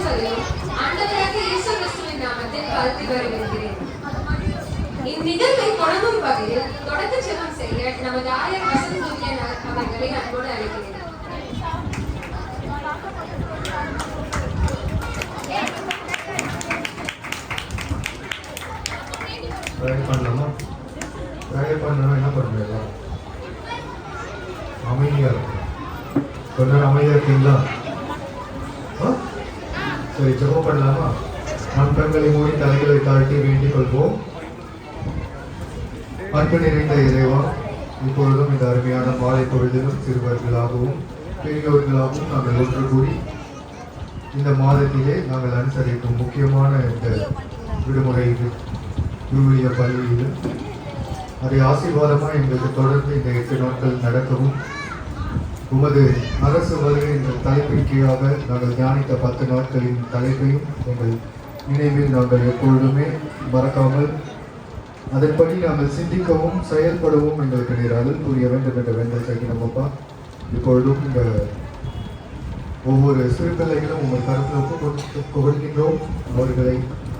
யாவரையும் ஆண்டவராகிய இயேசு கிறிஸ்துவின் நாமத்தில் வாழ்த்தி வரவேற்கிறேன். இந்நிகழ்வை தொடங்கும் வகையில் தொடக்க ஜெபம் செய்ய நமது ஆயர் வசந்த் துரியன் அவர்களை அன்போடு அழைக்கிறேன். என்ன பண்ணுறீங்களா? அமைதியாக இருக்கும். கொஞ்ச நேரம் அமைதியாக இருக்கீங்களா? சரி, ஜெபம் பண்ணலாமா? நம் கண்களை மூடி தலைகளை தாழ்த்தி வேண்டிக் கொள்வோம். அன்பு நிறைந்த இறைவா, இப்பொழுதும் இந்த அருமையான மாலை பொழுதிலும் சிறுவர்களாகவும் பெரியோர்களாகவும் நாங்கள் ஒன்று கூடி இந்த மாதத்திலே நாங்கள் அனுசரிக்கும் முக்கியமான இந்த விடுமுறை விவிலிய பள்ளியிலும் அதை ஆசீர்வாதமாக எங்களுக்கு தொடர்ந்து இந்த 8 நாட்கள் நடக்கவும் உமது அரசு வருகை என்ற தலைப்பின் கீழாக நாங்கள் தியானித்த 10 நாட்களின் தலைப்பையும் எங்கள் நினைவில் நாங்கள் எப்பொழுதுமே மறக்காமல் அதன்படி நாங்கள் சிந்திக்கவும் செயல்படவும் எங்களுக்கு நீர் அருள் புரிய வேண்டும் என்ற வேண்டல் செய்கிறோம். அப்பா, இப்பொழுதும் இந்த ஒவ்வொரு சிறு பிள்ளைகளும் உங்கள் கருத்தில் ஒப்பு கொடுக்கின்றோம். அவர்களை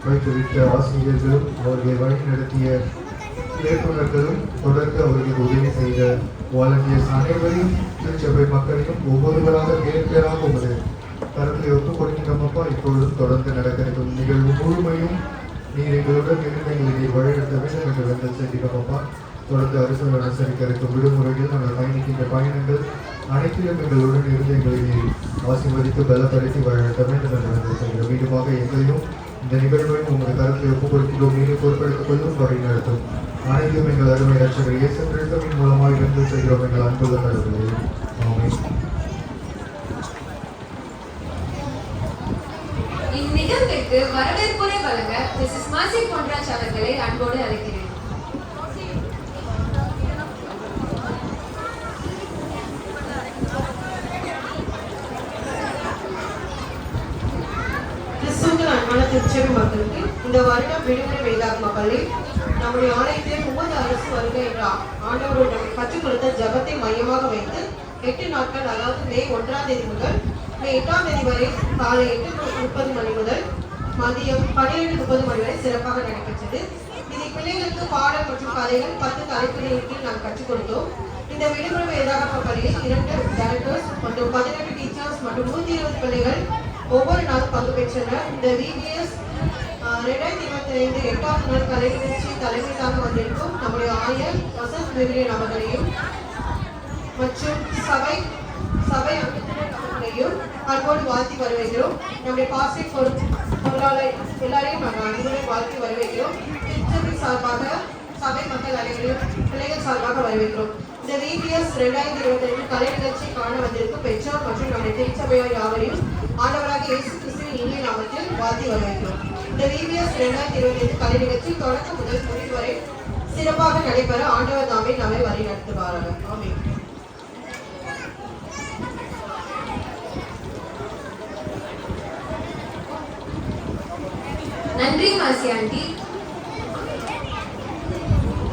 வைத்துவிட்ட ஆசிரியர்களும் அவர்களை வழி நடத்திய இயக்குநர்களும் தொடர்ந்து அவர்களுக்கு உதவி செய்த வாலண்டியர்ஸ் அனைவரையும் திருச்சபை மக்களையும் ஒவ்வொருவராக பேராக உமது கருத்தில் ஒப்புக் கொடுக்கின்றோம். அப்பா, இப்பொழுதும் தொடர்ந்து நடக்கிற நிகழ்வு முழுமையும் நீர் எங்களுடன் இருந்து எங்களை வழிநடத்த வேண்டும் என்று வேண்டல் செய்கிறோம். அப்பா, தொடர்ந்து அரசு அனுசரிக்க இருக்கும் விடுமுறையில் நாங்கள் பயணிக்கின்ற பயணங்கள் அனைத்திலும் எங்களுடன் இருந்து எங்களை நீர் ஆசீர்வதித்து பலப்படுத்தி வழிநடத்த வேண்டும் என்று வேண்டல் செய்கிறோம். மீண்டுமாக எங்களையும் இந்த நிகழ்வையும் உமது கருத்தில் ஒப்புக் கொடுக்கிறோம். நீர் பொறுப்பெடுத்துக் கொள்ளும் வழி நடத்தும். அனைத்தும் எங்கள் அருமை ரட்சகர் இயேசு கிறிஸ்துவின் மூலமாக இருந்து செய்கிறோம் எங்கள் அன்புள்ள கடவுளே. ஆமென். இந்நிகழ்விற்கு வரவேற்புரை வழங்க மிஸ்ஸஸ் மாசி பொன்ராஜ் அவர்களை அன்போடு அழைக்கிறேன். திருச்சபை மக்களுக்கு இந்த வருடம் விடுமுறை வேதாகம பள்ளி நம்முடைய ஆலயத்தில் 30 அரசு வருகை என்ற ஆண்டவருடன் கற்றுக் கொடுத்த ஜபத்தை மையமாக வைத்து 8 நாட்கள், அதாவது மே 1ஆம் தேதி முதல் மே 8ஆம் தேதி வரை காலை 8:30 மணி முதல் மதியம் 12:30 மணி வரை சிறப்பாக நடைபெற்றது. இதில் பிள்ளைகளுக்கு பாடல் மற்றும் கதைகள் 10 தலைப்புகளின் கீழ் நாம் கற்றுக் கொடுத்தோம். இந்த விடுமுறை வேதாகம பள்ளியில் 2 டைரக்டர்ஸ் மற்றும் 18 டீச்சர்ஸ் மற்றும் 120 பிள்ளைகள் ஒவ்வொரு நாளும் பங்கு பெற்றனர். இந்த VBS 2025 8ஆம் நாள் கலை நிகழ்ச்சி தலைமை தாங்க வந்திருக்கும் நம்முடைய ஆயர் வசந்த் துரியன் அவர்களையும் மற்றும் சபை அங்கத்தினர் அவர்களையும் அன்போடு வாழ்த்தி வரவேற்கிறோம். நம்முடைய பாஸ்டர் பொருளாளர் எல்லாரையும் நாங்கள் அன்புடன் வாழ்த்தி வரவேற்கிறோம். திருச்சபை சார்பாக சபை மக்கள் அனைவரையும் பிள்ளைகள் சார்பாக வரவேற்கிறோம். இந்த VBS 2025 கலை நிகழ்ச்சி காண வந்திருக்கும் பெற்றோர் மற்றும் நம்முடைய திருச்சபையார் யாவரையும் ஆண்டவராக இயேசு கிறிஸ்துவின் இனிய நாமத்தில் வாழ்த்தி வரவேற்கிறோம். இந்த VBS 2025 கலை நிகழ்ச்சி தொடக்கம் முதல் முடிவு வரை சிறப்பாக நடைபெற ஆண்டவர் தாமே நம்மை வழி நடத்துவார்கள். ஆமென். நன்றி மாசி ஆண்டி.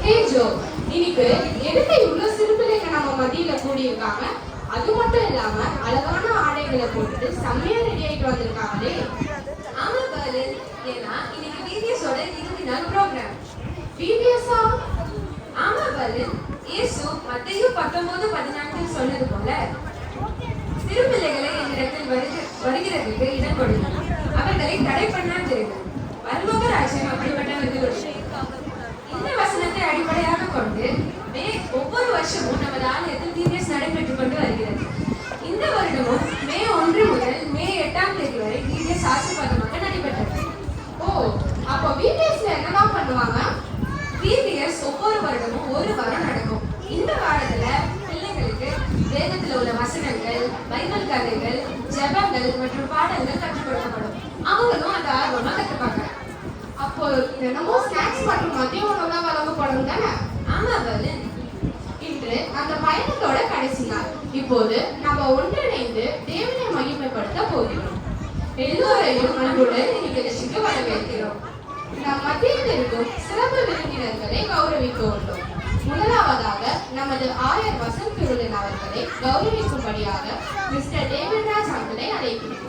ஹே ஜோ, இன்னைக்கு எதுக்கு இவ்வளவு சிறு பிள்ளைங்க நம்ம மத்தியில கூடியிருக்காங்க? அது மட்டும் இல்லாம அழகான ஆடைகளை போட்டுட்டு செம்மையா ரெடி ஆயிட்டு வந்திருக்காங்களே. ஆமா பாலன், ஏன்னா இன்னைக்கு VBS-ஓட இறுதி நாள் ப்ரோக்ராம். VBS-ஆ? ஆமா பாலன், இயேசு மத்தேயு 19:14 சொன்னது போல சிறு பிள்ளைகளை என்னிடத்தில் வருகிறதுக்கு இடம் கொடுங்கள், அவர்களை தடை பண்ணாதிருங்கள், பரலோக ராஜ்யம் அப்படிப்பட்டவர்களுடைய. இந்த வசனத்தை அடிப்படையாக கொண்டு ஒவ்வொரு வருஷமும் நமது ஆலயத்தில் VBS நடைபெற்றுக் கொண்டு வருகிறது. இந்த வருடமும் மே 1 முதல் மே 8ஆம் தேதி வரை VBS ஆசீர்வாதமாக நடைபெற்றது. ஓ, அப்போ VBS-ல என்னதான் பண்ணுவாங்க? VBS ஒவ்வொரு வருடமும் ஒரு வாரம் நடக்கும். இந்த வாரத்துல பிள்ளைங்களுக்கு வேதத்துல உள்ள வசனங்கள், பைபிள் கதைகள், ஜெபங்கள் மற்றும் பாடல்கள் கற்றுக் கொடுக்கப்படும். அவங்களும் அந்த ஆர்வமா கற்றுப்பாங்க. அப்போ தினமும் ஸ்நாக்ஸ் மற்றும் மதிய உணவுலாம் வழங்கப்படும் தானே? ஆமா பாலன். இன்று அந்த பயணத்தோட கடைசி நாள். இப்போது நம்ம ஒன்றிணைந்து தேவனை மகிமைப்படுத்த போகிறோம். எல்லோரையும் அன்புடன் நிகழ்ச்சிக்கு வரவேற்கிறோம். நம் மத்தியில் இருக்கும் சிறப்பு விருந்தினர்களை கௌரவிக்க உள்ளோம். முதலாவதாக நமது ஆயர் வசந்த் துரியன் அவர்களை கௌரவிக்கும்படியாக மிஸ்டர் டேவிட் ராஜ் அவர்களை அழைக்கிறோம்.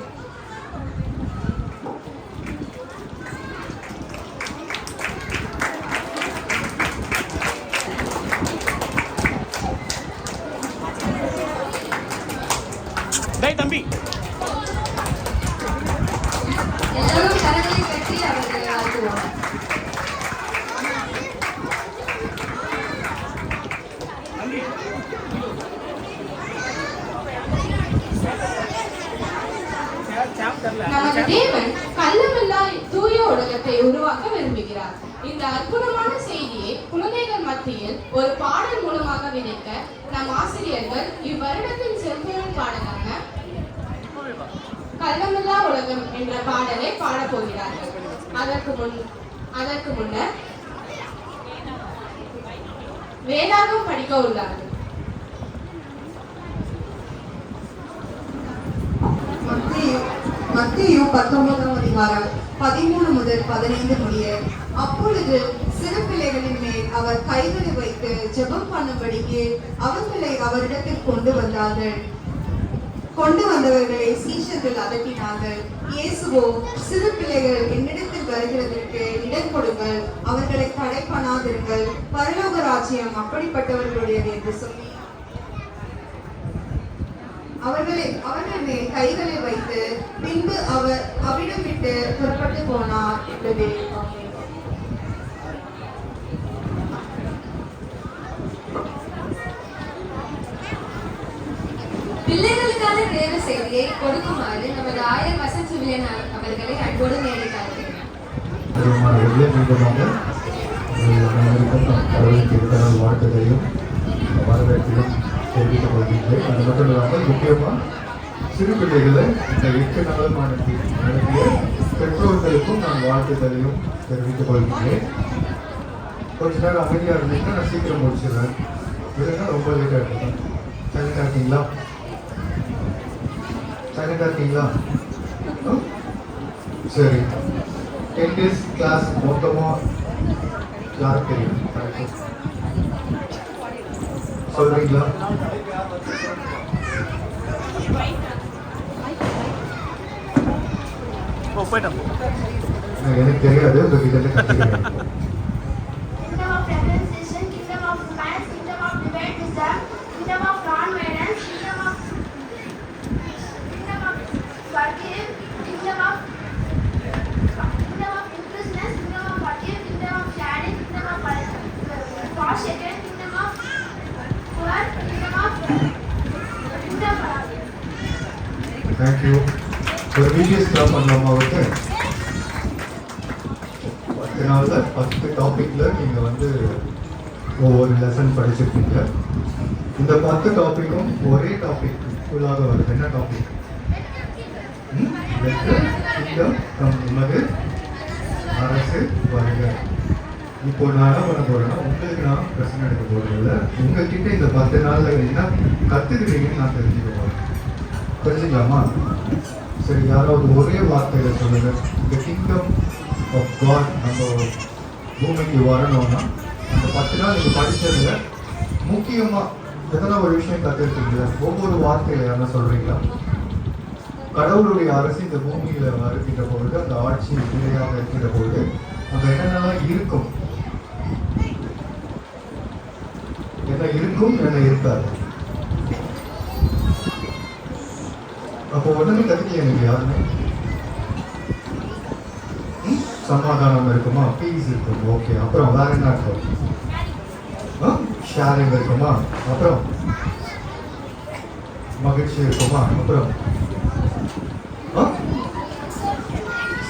நமது தேவன் கள்ளமில்லா தூய உலகத்தை உருவாக்க விரும்புகிறார். இந்த அற்புதமான செய்தியை குழந்தைகள் மத்தியில் ஒரு பாடல் மூலமாக விதைக்க நம் ஆசிரியர்கள் இவ்வருடத்தின் செம்பெரும் பாடலான கள்ளமில்லா உலகம் என்ற பாடலை பாடப்போகிறார்கள். அதற்கு முன்னர் வேதாகம் படிக்க உள்ளார்கள். மத்தேயு 19ஆம் அதிகாரம் 13 முதல் 15 முடிய. அப்பொழுது சிறு பிள்ளைகளின் மேல் அவர் கைகளை வைத்து ஜெபம் பண்ணும்படிக்கு அவர்களை அவரிடத்தில் கொண்டு வந்தவர்களை சீஷர்கள் அதட்டினார்கள். இயேசுவோ, சிறு பிள்ளைகள் என்னிடத்தில் வருகிறதற்கு இடம் கொடுங்கள், அவர்களை தடை பண்ணாதிருங்கள், பரலோக ராஜ்யம் அப்படிப்பட்டவர்களுடையது என்று சொல்லி அவர்கள் மேல் கைகளை வைத்து பின்பு அவர் அவிடம் விட்டு புறப்பட்டு போனார் என்பதே. பிள்ளைகளுக்கான தேவ செய்தியை கொடுக்குமாறு நமது ஆயர் வசந்த் சுவியன் அவர்களை அன்போடு நேரிட்டார்கள். வாழ்த்துகளையும் வரவேற்றையும் தெரிவித்துக் கொள்கின்றேன். அது மட்டும் இல்லாமல் முக்கியமாக சிறு பிள்ளைகளை இந்த 8 நாளும் நடத்திய பெற்றோர்களுக்கும் நான் வாழ்த்துக்களையும் தெரிவித்துக் கொள்கின்றேன். கொஞ்ச நேரம் அமைதியாக இருந்தீங்கன்னா நான் சீக்கிரம் முடிச்சிடுறேன். இல்லைன்னா ரொம்ப லேட்டாக இருக்கும். சைலண்டாக இருக்கீங்களா? சைலண்டாக இருக்கீங்களா? சரி. 10 days கிளாஸ் மொத்தமாக யாருக்கு தெரியும்? சொல்றீங்களா? எனக்கு தெரியாது, உங்ககிட்ட கற்றுக்கிறேன். Kingdom of representation, kingdom of romance, kingdom of debate wisdom, kingdom of non-violence, kingdom of forgive, kingdom of inclusiveness, kingdom of forgive, kingdom of sharing, kingdom of forsaken, kingdom of poor, kingdom of Thank you. ஒரு video stop பண்ணலாமா அவருக்கு? 10 நாள்ல 10 டாபிக்ல நீங்க ஒவ்வொரு lesson படிச்சிருக்கீங்க. இந்த 10 டாபிக்கும் ஒரே டாபிக் ஃபுல்லாக வருது. என்ன டாபிக்? உமது அரசு வருக. இப்போ நான் என்ன பண்ண போறேன்னா, உங்களுக்கு நான் பிரச்சனை எடுக்க போறதில்ல. உங்ககிட்ட இந்த 10 நாள்ல என்ன கத்துக்கிட்டீங்கன்னு நான் தெரிஞ்சுக்க போறேன். தெரிஞ்சுக்கலாமா? சரி, யாராவது ஒரே வார்த்தையில சொல்லுங்க. இந்த கிங்டம் ஆஃப் காட் நம்ம பூமிக்கு வரணும்னா அந்த 10 நாள் நீங்க படிச்சதுல முக்கியமா எதனா ஒரு விஷயம் கத்துருக்கீங்களா? ஒவ்வொரு வார்த்தையில என்ன சொல்றீங்களா? கடவுளுடைய அரசு இந்த பூமியில வருகின்ற பொழுது, அந்த ஆட்சி நிலையாக இருக்கின்ற பொழுது அங்க என்னென்னலாம் இருக்கும், என்ன இருக்கும், என்ன இருக்காது. அப்போ உடனே கத்துக்கலையா யாருமே? சமாதானம் இருக்குமா? பீஸ் இருக்கும். ஓகே. அப்புறம் வேற என்ன இருக்கும்? ஷேரிங் இருக்குமா? அப்புறம் மகிழ்ச்சி இருக்குமா? அப்புறம்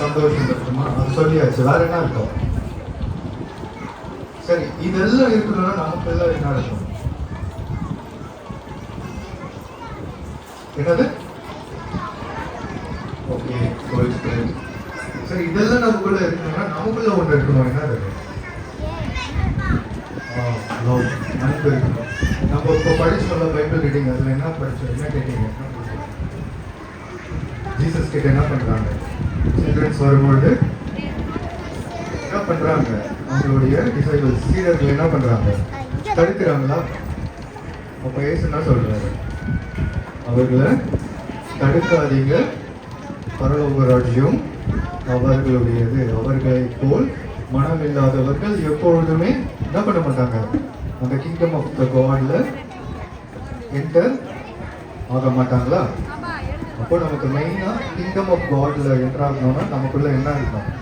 சந்தோஷம் இருக்குமா? அது சொல்லியாச்சு. வேற என்ன இருக்கும்? சரி, இதெல்லாம் இருக்கணும்னா நமக்கு எல்லாம் என்ன இருக்கும்? என்னது? ஓகே, சரி, இதெல்லாம் நமக்குள்ள இருக்கணும்னா நமக்குள்ள ஒன்று இருக்கணும். என்ன இருக்கு? அன்பு இருக்கணும். நம்ம இப்போ படிச்சோம்ல பைபிள் ரீடிங், அதுல என்ன படிச்சோம்? என்ன கேட்டீங்க? ஜீசஸ் கிட்ட என்ன பண்றாங்க? சில்ட்ரன்ஸ் வரும்பொழுது என்ன பண்றாங்க? அவங்களுடைய டிசைபிள்ஸ் சீடர்கள் என்ன பண்றாங்க? தடுக்கிறாங்களா? அப்ப இயேசு என்ன சொல்றாரு? அவர்களை தடுக்காதீங்க, பரலோக ராஜ்யம் அவர்களுடையது. அவர்களை போல் மனம் இல்லாதவர்கள் எப்பொழுதுமே என்ன பண்ண மாட்டாங்க? அந்த கிங்டம் ஆஃப் த காட்ல என்டர் ஆக மாட்டாங்களா? அப்போ நமக்கு மெயினா கிங்டம் ஆஃப் காட்ல என்டர் ஆகணும்னா நமக்குள்ள என்ன இருக்கணும்?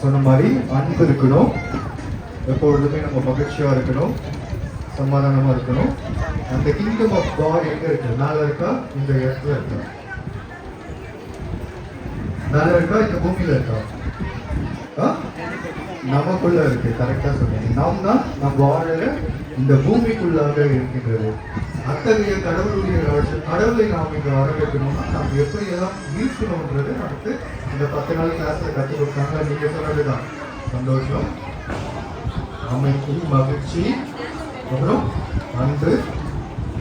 சொன்ன மாதிரி அன்பு இருக்கணும், எப்பொழுதுமே நம்ம மகிழ்ச்சியா இருக்கணும், சமாதானமா இருக்கணும். அந்த கிங்டம் ஆஃப் காட் எங்க இருக்கு? மேல இருக்கா? இந்த இடத்துல இருக்கா? மேல இருக்கா இந்த பூமியில இருக்கா? நமக்குள்ள இருக்கு. கரெக்டா சொன்னீங்க. நாம் தான் நம் வாழற இந்த பூமிக்குள்ளாக இருக்கின்றது. அத்தகைய கடவுளுடைய கடவுளை நாம் இங்க வர வைக்கணும்னா நாம் எப்படி எல்லாம் ஈர்க்கணும்ன்றது நமக்கு இந்த 10 நாள் கிளாஸ்ல கற்றுக் கொடுத்தாங்க. நீங்க சொன்னதுதான் சந்தோஷம், அமைதி, மகிழ்ச்சி, அப்புறம் அன்பு,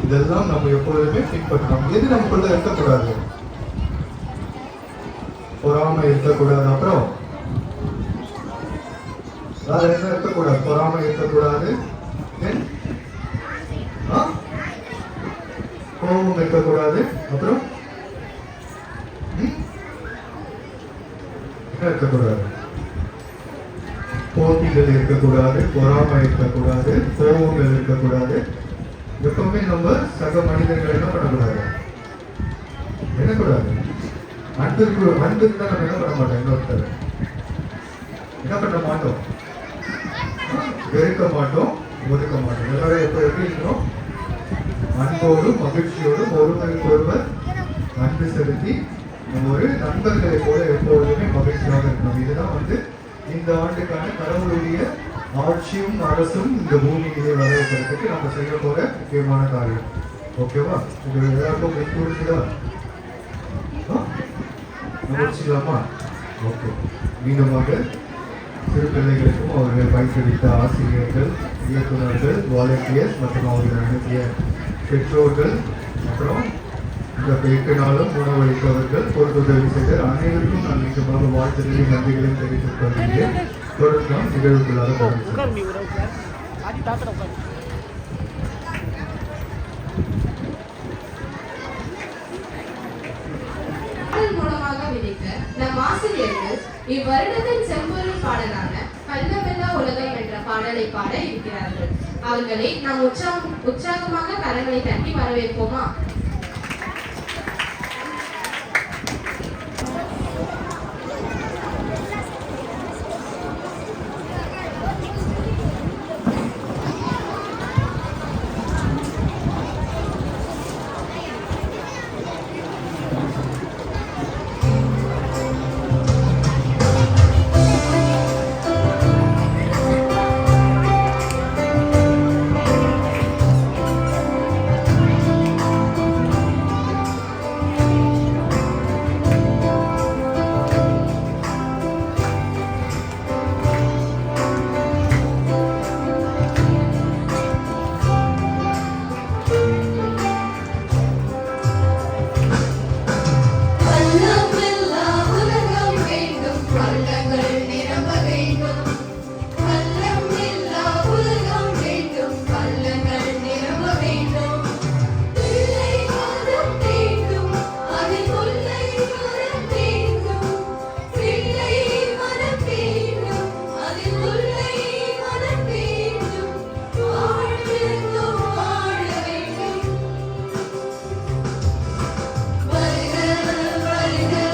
இதெல்லாம் நம்ம எப்பொழுதுமே பின்பற்றணும். எது நமக்குள்ள இருக்கக்கூடாது? பொறாமை இருக்கக்கூடாது. அப்புறம் வேற என்ன இருக்கக்கூடாது? பொறாமை இருக்கக்கூடாது. கோபம் இருக்கக்கூடாது. அப்புறம் என்ன இருக்கக்கூடாது? போட்டிகள் இருக்கக்கூடாது, பொறாமை இருக்கக்கூடாது, கோபங்கள் இருக்கக்கூடாது. எப்பவுமே நம்ம சக மனிதர்கள் என்ன பண்ணக்கூடாது? என்ன கூடாது? அன்பு இருந்தா நம்ம என்ன பண்ண மாட்டோம்? இன்னொருத்தர் என்ன பண்ண மாட்டோம்? வெறுக்க மாட்டோம், ஒதுக்க மாட்டோம். எல்லாரும் எப்ப எப்படி இருக்கணும்? அன்போடும் மகிழ்ச்சியோடும் ஒருவருக்கு ஒருவர் அன்பு செலுத்தி ஒரு நண்பர்களை போல எப்பொழுதுமே மகிழ்ச்சியாக இருக்கணும். இதுதான் இந்த ஆண்டுக்கான கடவுளுடைய ஆட்சியும் அரசும் இந்த பூமியிலே வர வைக்கிறதுக்கு நம்ம செய்ய போற முக்கியமான காரியம். ஓகேவா? இது எல்லாருக்கும் புரிஞ்சுதா? முடிச்சுக்கலாமா? ஓகே. மீண்டுமாக சிறு பிள்ளைகளுக்கும் அவர்கள் பயிற்றுவித்த ஆசிரியர்கள், இயக்குநர்கள், வாலண்டியர்ஸ் மற்றும் அவர்கள் அனுப்பிய பெற்றோர்கள், அப்புறம் இந்த 8 நாளும் உணவளித்தவர்கள், பொருளுதவி செய்த அனைவருக்கும் நான் மீண்டுமாக வாழ்த்துக்களையும் நன்றிகளையும் தெரிவித்துக் கொள்கிறேன். தொடர்ந்து நாம் நிகழ்வுக்குள்ளாக மூலமாக விதைக்க நம் ஆசிரியர்கள் இவ்வருடத்தின் செம்பொருள் பாடலான கள்ளமெல்லா உலகம் என்ற பாடலை பாட இருக்கிறார்கள். அவர்களை நாம் உற்சாகமாக கரங்களை தட்டி வரவேற்போமா? வருக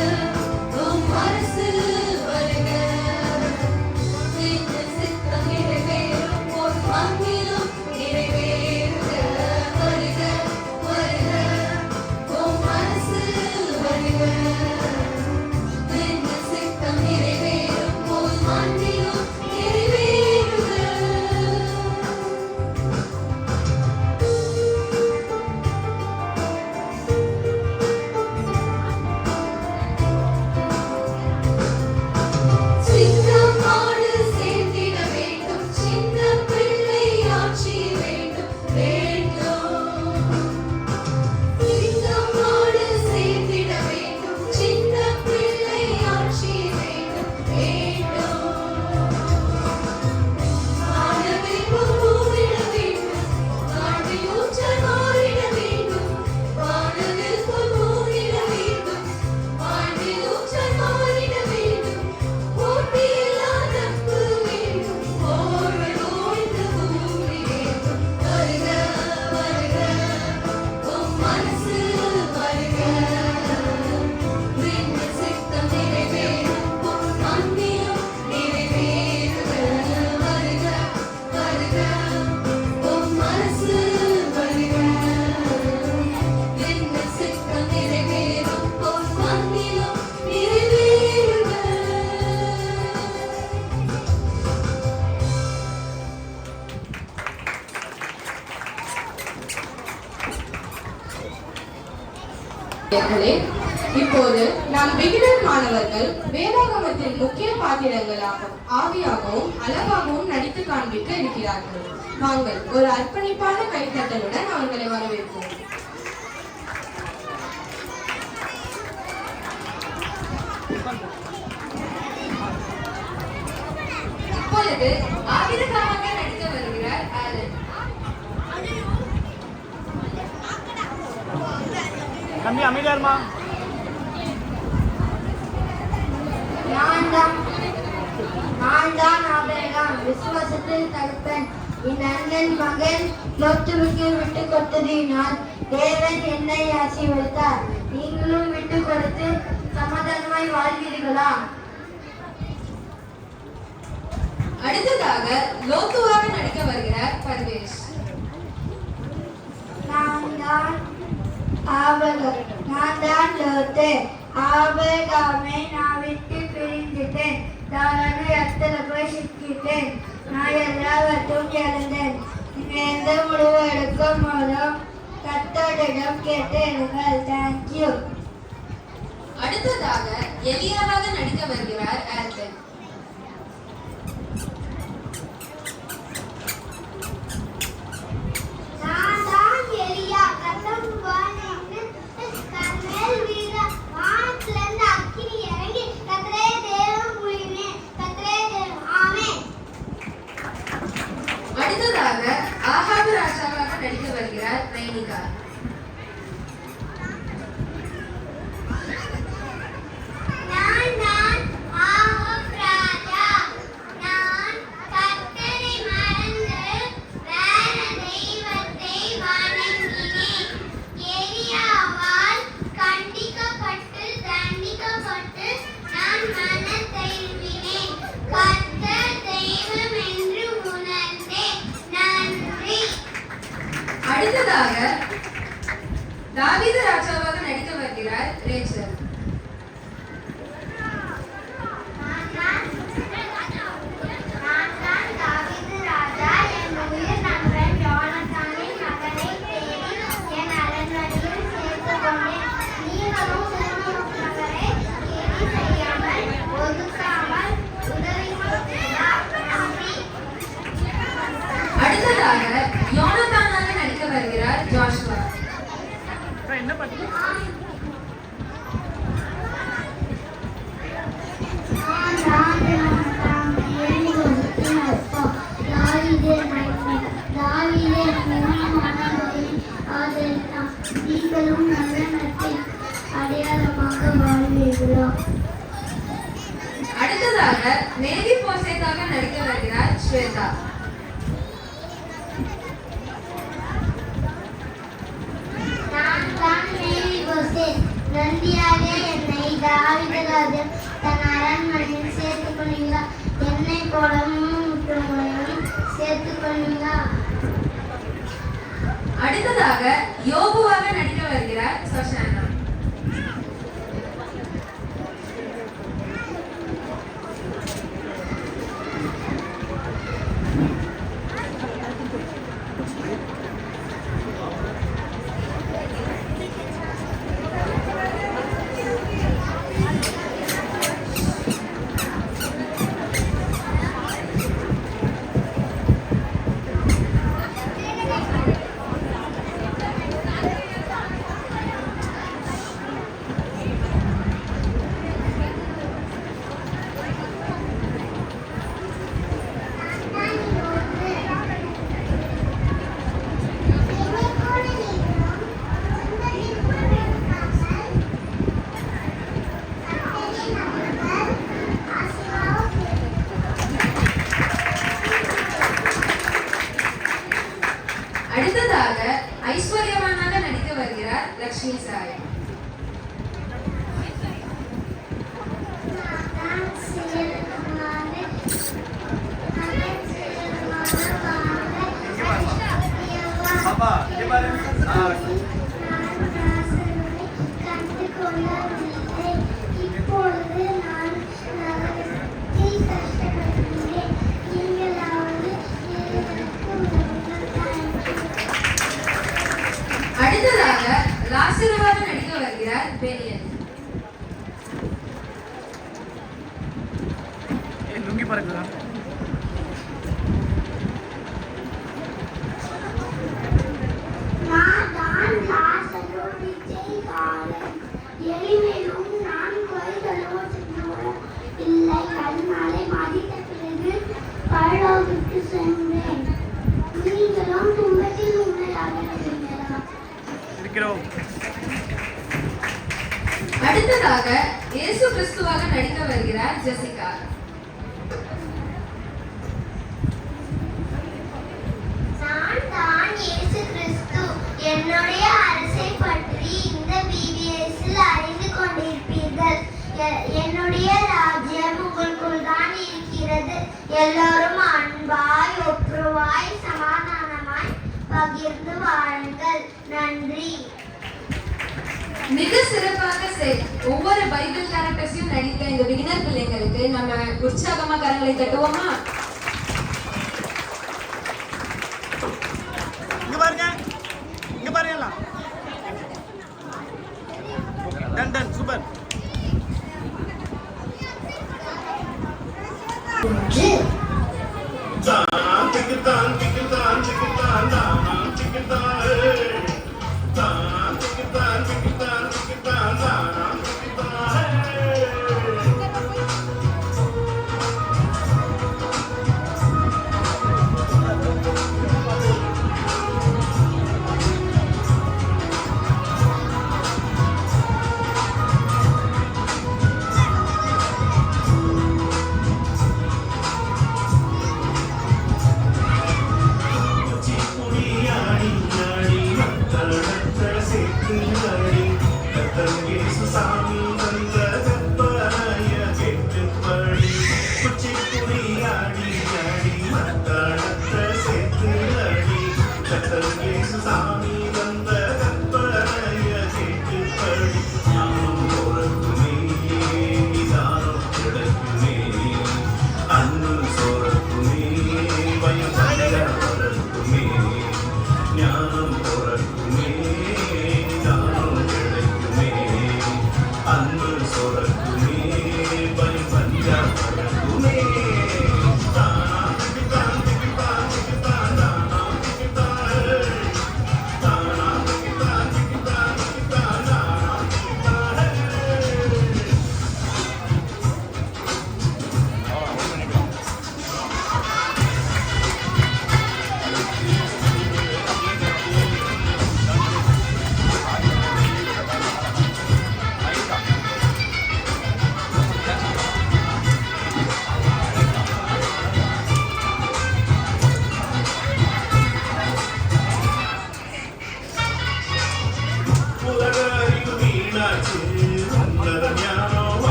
இப்போது நம் பிகினர் மாணவர்கள் வேதாகமத்தின் முக்கிய பாத்திரங்களாகவும் ஆவியாகவும் அழகாகவும் நடித்து காண்பிக்க இருக்கிறார்கள். நாங்கள் ஒரு அர்ப்பணிப்பான கைத்தட்டலுடன் அவர்களை வரவேற்போம். இப்பொழுது ஆவிதமாக நடிக்க வருகிறார் ஆலன். தம்பி அமைதியா இருமா. நான் தான் ஆபிரகாம், விசுவாசத்தில் தகப்பன். என் அண்ணன் மகன் லோத்துவுக்கு விட்டு கொடுத்ததினால் தேவன் என்னை ஆசீர்வதித்தார். நீங்களும் விட்டு கொடுத்து சமாதானமாய் வாழ்வீர்களா? அடுத்ததாக லோத்துவாக நடிக்க வருகிறார் பர்வேஷ். நான் தான் லோத்து. ஆபிரகாமை நான் விட்டு பிரிந்துட்டேன். நான் இடத்துல போய் சிக்கிட்டேன். நான் எல்லாவற்றும் இழந்தேன். எந்த முடிவு எடுக்கும் போதும் கர்த்தரிடம் கேட்டேன்கள். தேங்க்யூ. அடுத்ததாக எலியாவாக நடிக்க வருகிறார் ஆல்டன். நான் தான் எலியா. கர்த்தர் வானத்திலிருந்து கர்மேல் வீர வானத்திலிருந்து அக்கினி இறங்கி கர்த்தரே தேவன் புரியுமே. கர்த்தரே தேவன். ஆமென். அடுத்ததாக ஆகாபு ராஜாவாக நடிக்க வருகிறார் நைனிகா. நான் தான் ஆகாப் ராஜா. நான் கர்த்தரை மறந்து வேற தெய்வத்தை வணங்கினேன். எலியாவால் கண்டிக்கப்பட்டு தண்டிக்கப்பட்டு நான் மனம் திரும்பினேன். கர்த்தர் தெய்வம் என்று உணர்ந்தேன். நன்றி. அடுத்ததாக தாவீது ராஜாவாக நடிக்க வருகிறார் ரேச்சல். நான் தான் தாவீது ராஜா. என் உயிர் நண்பன் யோனத்தானின் மகனை தேடி என் அரண்மனையில் சேர்த்துக் கொண்டேன். நீங்களும் திருமணவரை கேலி செய்யாமல் ஒதுக்காமல் உதவி செய்தீர்களா? நன்றி. அடுத்ததாக யோனத்தானாக நடிக்க வருகிறார் ஜோஷுவா. என்ன பண்ணி நீங்களும் நல்ல நட்பை அடையாளமாக வாழ்வீர்களா? அடுத்ததாக மேரி போசேக்காக நடிக்க வருகிறார் ஸ்வேதா. நான் தான் மேரி போசேன். நன்றியாக என்னை தாவீதுராஜன் தன் அரண்மனையில் சேர்த்துக் கொள்ளுங்களா? என்னை போல முற்றுமுறையும் சேர்த்துக் கொள்ளுங்களா? அடுத்ததாக யோபுவாக நடிக்க வருகிறார் சோஷானா. பறக்குதா? நான் தான் லாசரு பிச்சைக்காரன். எளிமையிலும் நான் கைகளோ சென்றோம் இல்லை. கருநாளை மதித்த பிறகு பரலோகத்துக்கு சென்றேன். நீங்களும் துன்பத்தில் உண்மையாக இருக்கிறீர்களா? இருக்கிறோம். அடுத்ததாக இயேசு கிறிஸ்துவாக நடிக்க வருகிறார் ஜெசிகா. நான் தான் இயேசு கிறிஸ்து. என்னுடைய அரசை பற்றி இந்த பிபிஎஸ்ஸில் அறிந்து கொண்டிருப்பீர்கள். என்னுடைய ராஜ்யம் உங்களுக்குள் தான் இருக்கிறது. எல்லோரும் அன்பாய் ஒற்றுவாய் சமாதானமாய் பகிர்ந்து வாழுங்கள். நன்றி. மிக சிறப்பாக ஒவ்வொரு பைபிள் கேரக்டர்ஸையும் நடித்த இந்த விகினர் பிள்ளைங்களுக்கு நம்ம உற்சாகமா கரங்களை தட்டுவோமா? இங்க பாருங்க, இங்க பாருங்க எல்லாம். Done done super.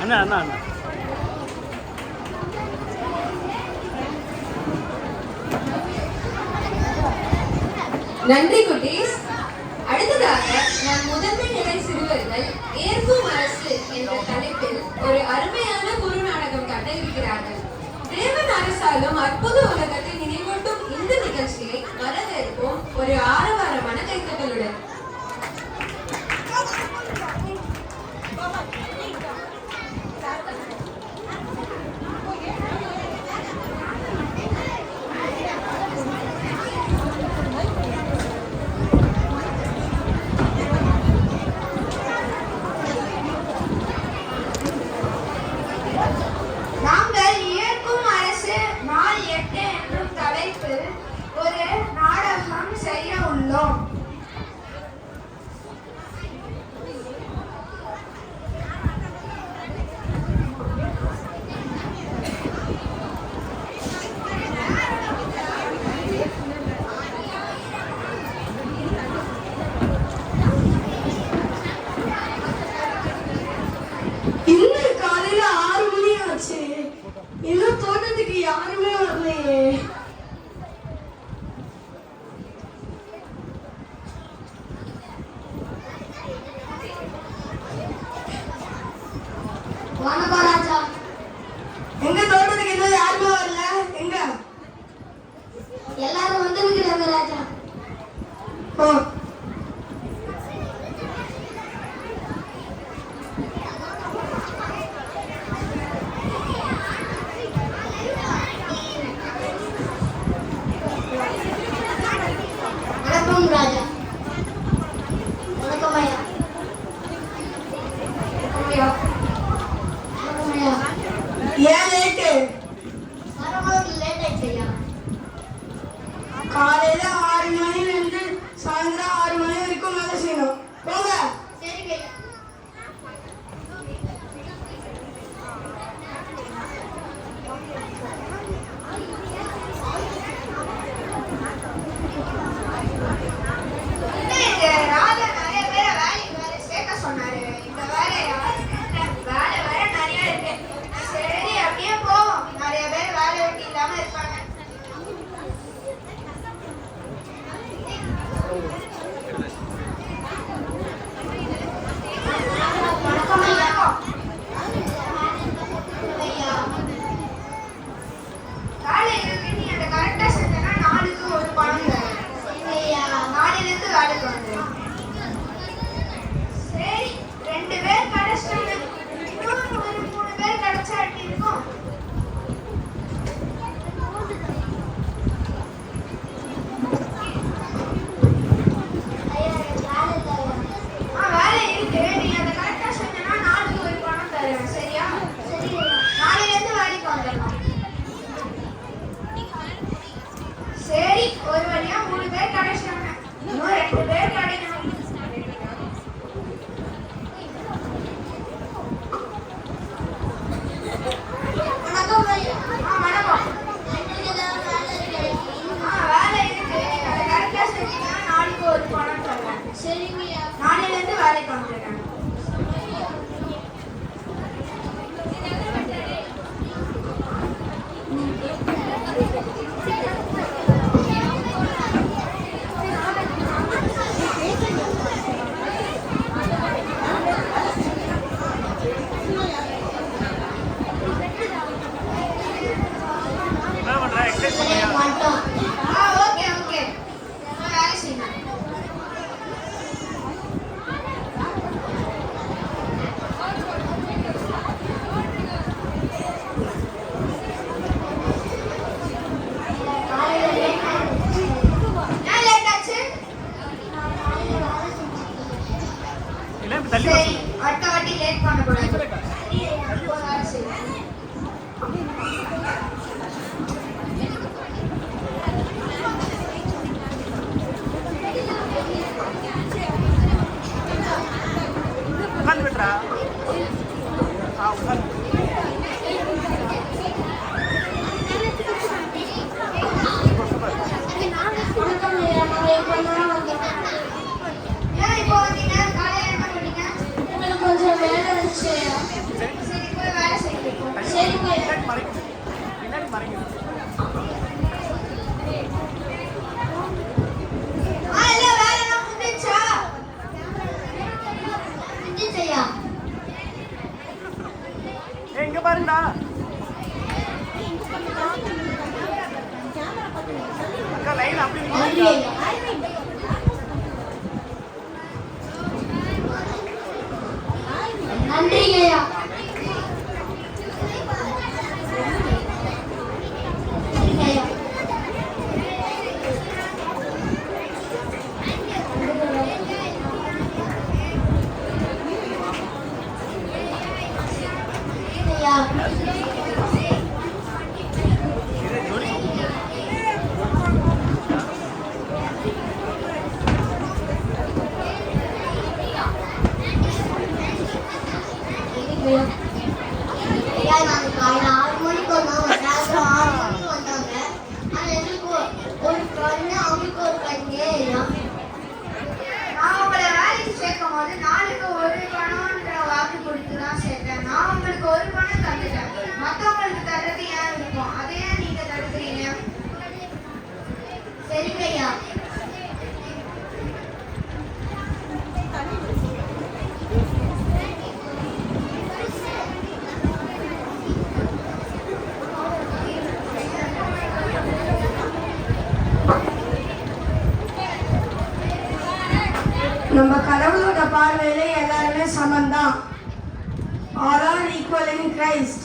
அண்ணா அண்ணா அண்ணா நன்றி குட்டீஸ். அடுத்ததாக நம் முதன்மை நிலை சிறுவர்கள் ஏற்கும் அரசு என்ற தலைப்பில் ஒரு அருமையான குறுநாடகம் காட்ட இருக்கிறார்கள். தேவன் அரசாலும் அற்புத உலகத்தை நினைவூட்டும் இந்த நிகழ்ச்சியை வரவேற்போம் ஒரு ஆரவாரமான கைத்தட்டலுடன். கிடைத்தது கடினம். வணக்கம் ஐயா. வணக்கம். வேலை இருக்கு. அதை கரெக்டா செஞ்சீங்கன்னா நாளைக்கு ஒரு பணம் தரேன். சரிங்கய்யா. நாளையிலேருந்து வேலைக்கு வந்துடுறேன். என்ன பண்ற எக்ஸசைஸ் பண்ணியா ஓகே ஓகே. வேலை செய்யணும். ஏன் லேட் ஆச்சு? இல்ல இப்ப தள்ளி சரி, அடுத்த வாட்டி லேட் பண்ணக்கூடாது. வேலை செய்யணும். உட்காந்து விட்டுறா உட்காந்து ஏன் இப்போ வந்தீங்க? காலையில என்ன பண்ணீங்க? உங்களுக்கு கொஞ்சம் வேலை இருந்துச்சு. சரி போய் வேலை செய்யுங்க. சரி போய். பின்னாடி மறைக்கும் பின்னாடி மறைக்கும் இல்ல வேலைலாம் முடிஞ்சுச்சா? முடிஞ்சுச்சையா? இங்க பாருங்கடா அக்கா லைன் அப்படி நிக்கிறீங்க நன்றிங்கய்யா. சரிங்கய்யா. ஐயா, நாங்க காலையில 6 மணிக்கு வந்தோம். ராத்திரி 6 மணிக்கு வந்தாங்க. ஆனா எங்களுக்கு ஒரு கண்ணு, அவங்களுக்கு ஒரு கண்ணே இல்ல. நான் உங்களை வேலைக்கு சேர்க்கும் போது நாளுக்கு ஒரு பணம்ன்ற வாக்கு கொடுத்து தான் சேர்த்தேன். நான் உங்களுக்கு ஒரு பணம் தந்துட்டேன். மற்றவங்களுக்கு தர்றது ஏன் இருக்கும்? அதை ஏன் நீங்க தடுக்கிறீங்க? சரிங்கய்யா. நம்ம கடவுளோட பார்வையில எல்லாருமே சமந்தான். All are equal in Christ.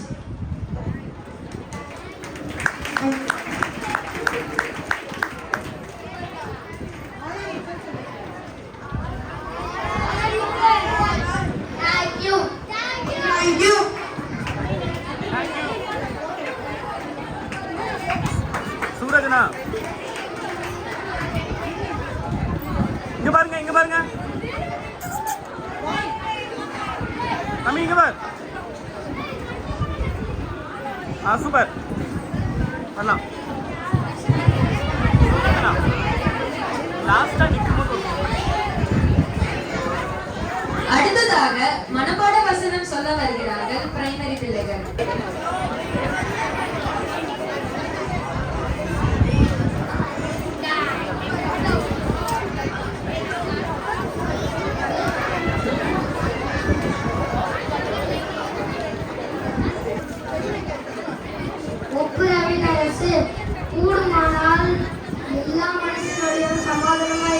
Thank you. Thank you. சூரஜனா இங்க பாருங்க இங்க பாருங்க அம்மி இங்க பாரு சூப்பர் பண்ணலாம் லாஸ்டா நிக்கும்போது அடுத்ததாக மனப்பாட வசனம் சொல்ல வருகிறார்கள் பிரைமரி பிள்ளைகள். ஒப்புரவின் அரசு கூடுமானால் எல்லா மனுஷர்களையும் சமாதானமாக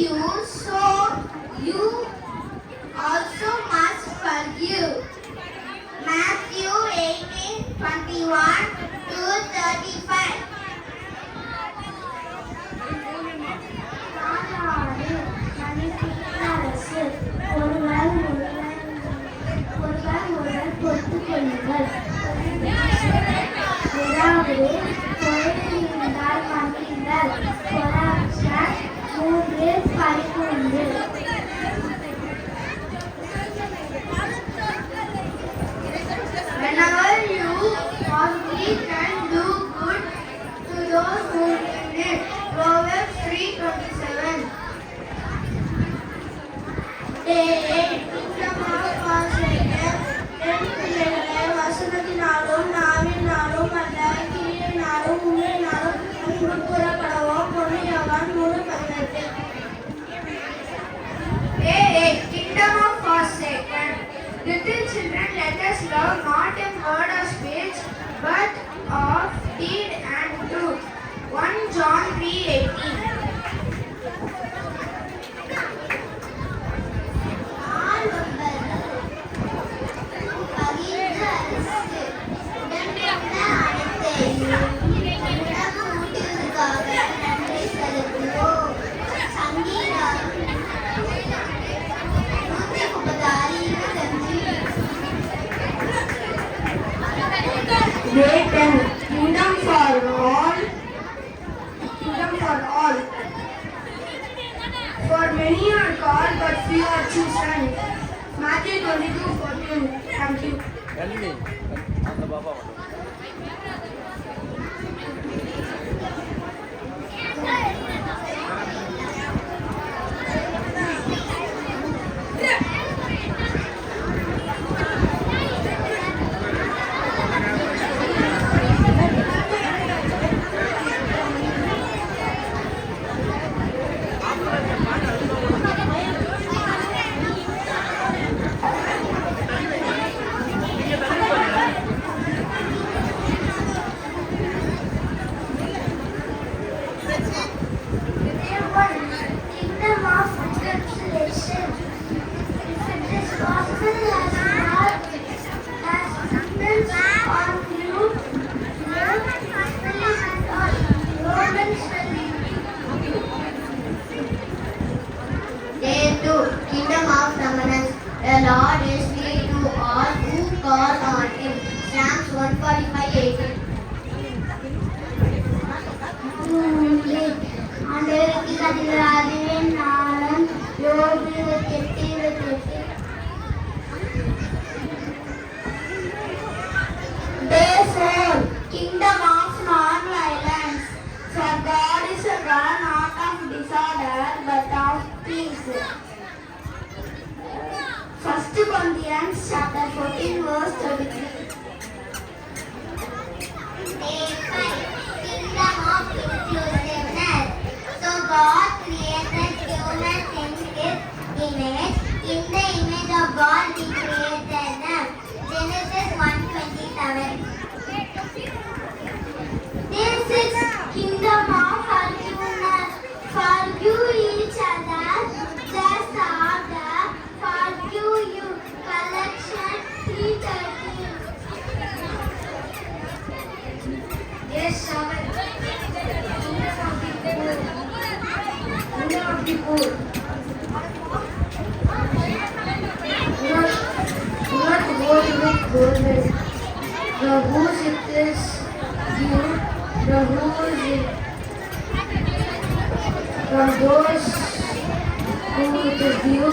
you, so you also must forgive. Matthew 18:21 to 35. நாடாடு மனிதனின் அரசு. ஒருவர் பொறுத்துக் கொள்ளுங்கள். ஏதாவது தொழில் இருந்தால் மன்னியுங்கள். பொறாமையால் 3 பறிப்பு உண்டு. Whenever you are weak and do good to those who need it. Proverbs 3:27. வசனத்தினாலும் நாவினாலும் அல்ல கிரியினாலும் உண்மையினாலும் அன்பு கூறப்படவும் Ponniyavan 3:18. Kingdom of forsaken. Little children, let us love not in word or speech, but of deed and truth. 1 John 3:18. Kingdom for all. For many are called, but few are chosen. Matthew 22:14. Thank you. அந்த பாப்பா Kingdom of consolation. If it is possible as God has dependence on you, live happily and all. Romans 12. Day 2. Kingdom of permanence. The Lord is near to all who call on Him. Psalms 145:18. ஆண்டவருக்கு கதிராகவே நாளும் யோபு 28:28. Day 4. Kingdom of non-violence. For God is a God not of disorder but of peace. 1 Corinthians chapter 14 verse 33. Day 5. Kingdom of inclusiveness. So God created humans in His image. In the image of God He created them. Genesis 1:27. Day 6. Kingdom of forgiveness. Forgive each other just as God forgive you. Collection 3:13. Yes, Shaman. Kingdom of the poor. Not gold with gold. The whose it is due, the whose it from those who it is due,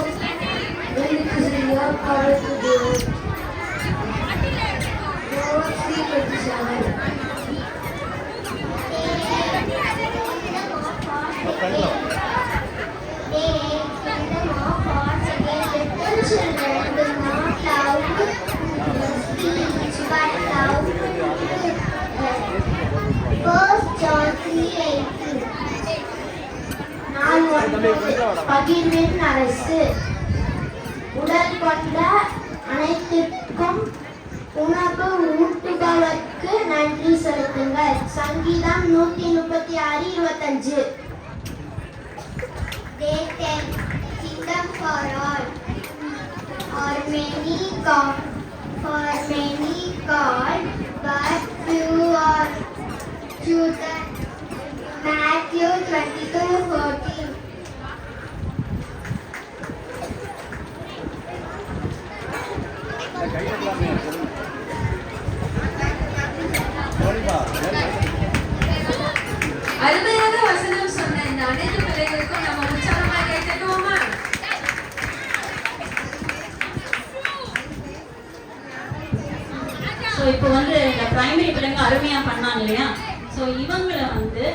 when it is in your power to do it. Proverbs 3:27. Children do not love speech but love. 1 John 3:18. நான் பகிர்வின் அரசு. உடல் கொண்ட அனைத்திற்கும் உணவு ஊட்டுபவர்க்கு நன்றி செலுத்துங்கள். சங்கீதம் 136:25. they tell, kingdom for all. Are many called, but few are chosen. Matthew 22:14. அருமையான வசனம் சொன்ன இந்த அனைத்து பிள்ளைகளுக்கும் நம்ம உற்சாகமாக கை தட்டுவோமா? ஸோ இப்போ வந்து இந்த பிரைமரி பிள்ளைங்க அருமையாக பண்ணாங்க இல்லையா? ஸோ இவங்களை வந்து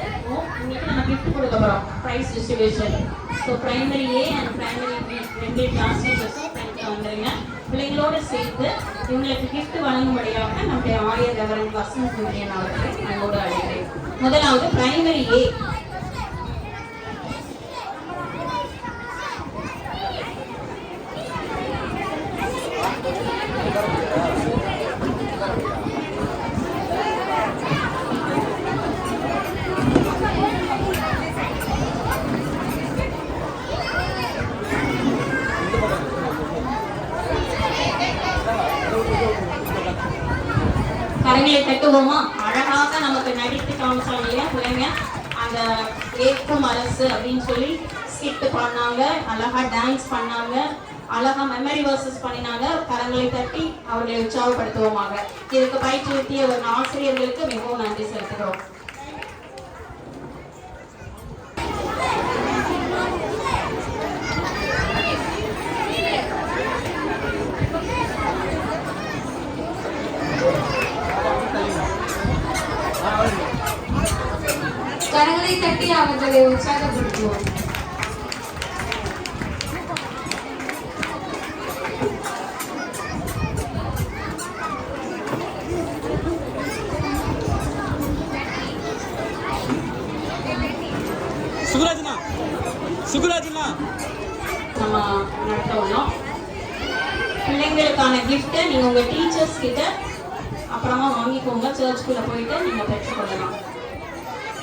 இன்னைக்கு நம்ம கிஃப்ட் கொடுக்க போகிறோம், prize distribution. So primary A and primary B ரெண்டு கிளாஸ் டீச்சர்ஸும் ஃப்ரெண்ட்ஸில் வந்துடுங்க. பிள்ளைங்களோடு சேர்த்து இவங்களுக்கு கிஃப்ட் வழங்கும்படியாக நம்முடைய ஆயர் ரெவரண்ட் வசந்த் குரியன் அவர்களை நம்மோடு அழைக்கிறேன். முதலாவது பிரைமரி ஏ. கரங்களை தட்டுவோமா? அழகாக நமக்கு நடித்து காமிச்சாங்க இல்லையா பிள்ளைங்க? அந்த ஏற்கும் அரசு அப்படின்னு சொல்லி ஸ்கிட் பண்ணாங்க, அழகா டான்ஸ் பண்ணாங்க, அழகா மெமரி வர்சஸ் பண்ணினாங்க. கரங்களை தட்டி அவர்களை உற்சாகப்படுத்துவோமாக. இதுக்கு பயிற்றுவித்திய ஒரு ஆசிரியர்களுக்கு மிகவும் நன்றி செலுத்துகிறோம். கரங்களை தட்டி அவர்களை உற்சாகப்படுத்துவோம். சுகுராஜ்னா நம்ம நடத்தணும். பிள்ளைங்களுக்கான கிஃப்ட்டை நீங்கள் உங்கள் டீச்சர்ஸ் கிட்ட அப்புறமா வாங்கிக்கோங்க. சர்ச்சுக்குள்ளே போயிட்டு நீங்கள் பெற்றுக்கொள்ளலாம்.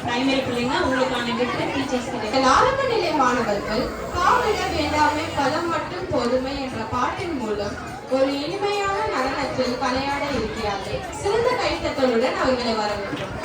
பிரைமரி பிள்ளைங்க உங்களுக்கான கிஃப்ட் டீச்சர்ஸ் கிட்ட. ஆரம்ப நிலை மாணவர்கள் காவிட வேண்டாமை பலம் மற்றும் பொறுமை என்ற பாட்டின் மூலம் ஒரு இனிமையான நடனத்தில் கலையாட இருக்கிறார்கள். சிறந்த கைத்தட்டலுடன் அவர்களை வரவேற்கிறோம்.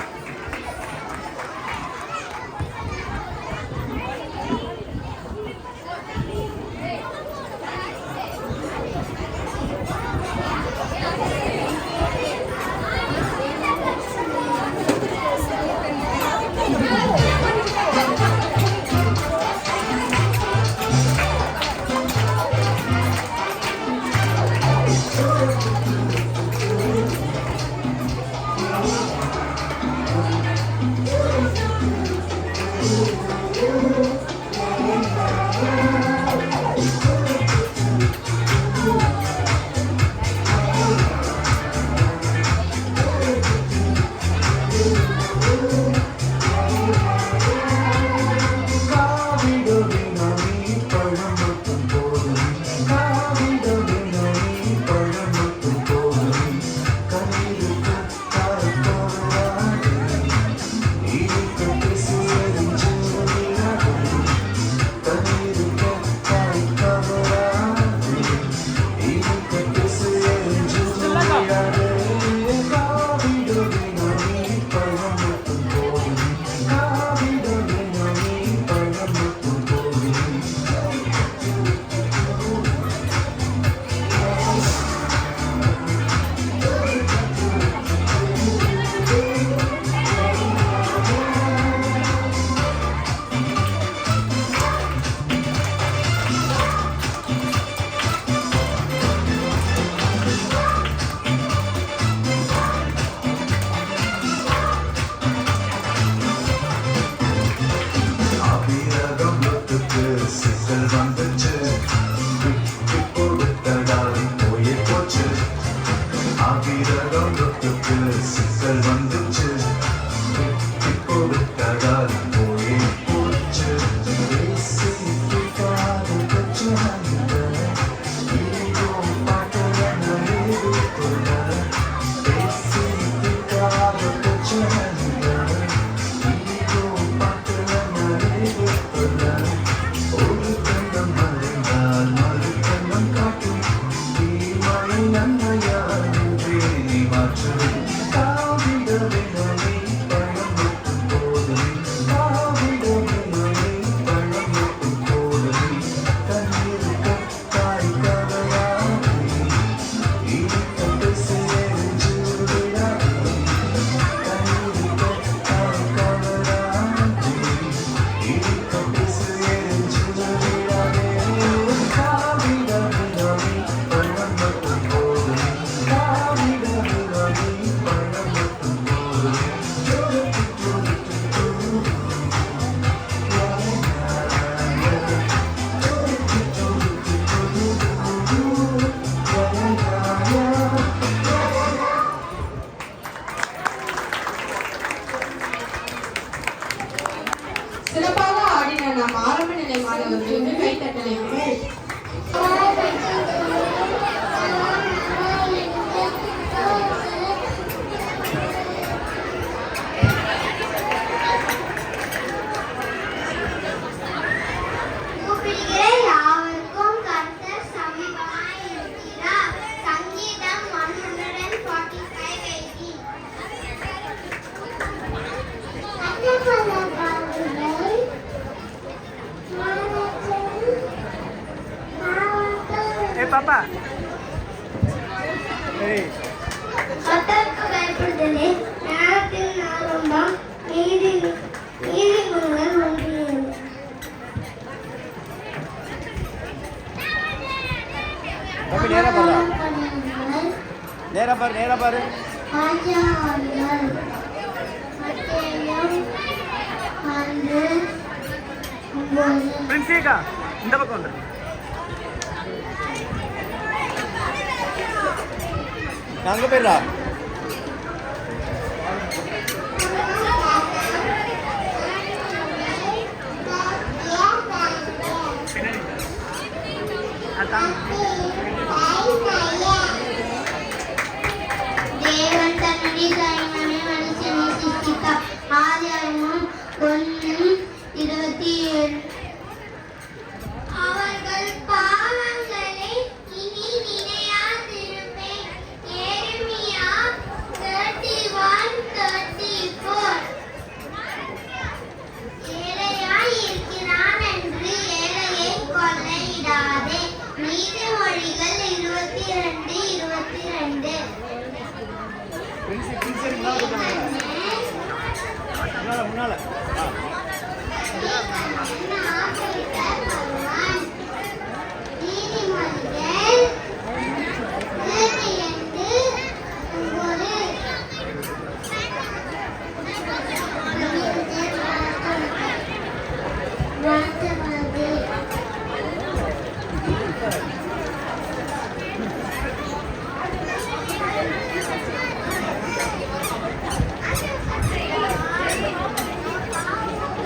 Oh சிறப்பாக ஆடின நம் ஆரம்ப நிலை மாணவர்களுக்கு கைத்தட்டலைகள். யாவருக்கும் கர்த்தர் சமீபமாய் இருக்கிறார். சங்கீதம் 145:18. பாப்பா ஏய் கர்த்தருக்கு பயப்படுதலே ஞானத்தின் ஆரம்பம். நீதிமொழிகள் 1:7. பாப்பி நேரா பாரு நேரா பாரு ஆச்சாரியர்கள் மத்தேயு 1:9. பிரின்சிகா இந்த பக்கம் வந்து அங்க போயிடா தேவன் தன்னுடைய கையினாலே மனுஷனை சிருஷ்டித்தார். ஆதியாகமம் 1:27. அவர்கள் பாவங்களை இனி நினையாதிருப்பேன். எரேமியா 31:34. ஏழையாய் இருக்கிறான் என்று ஏழையை கொள்ளையிடாதே. நீதிமொழிகள் 22:22. முன்னால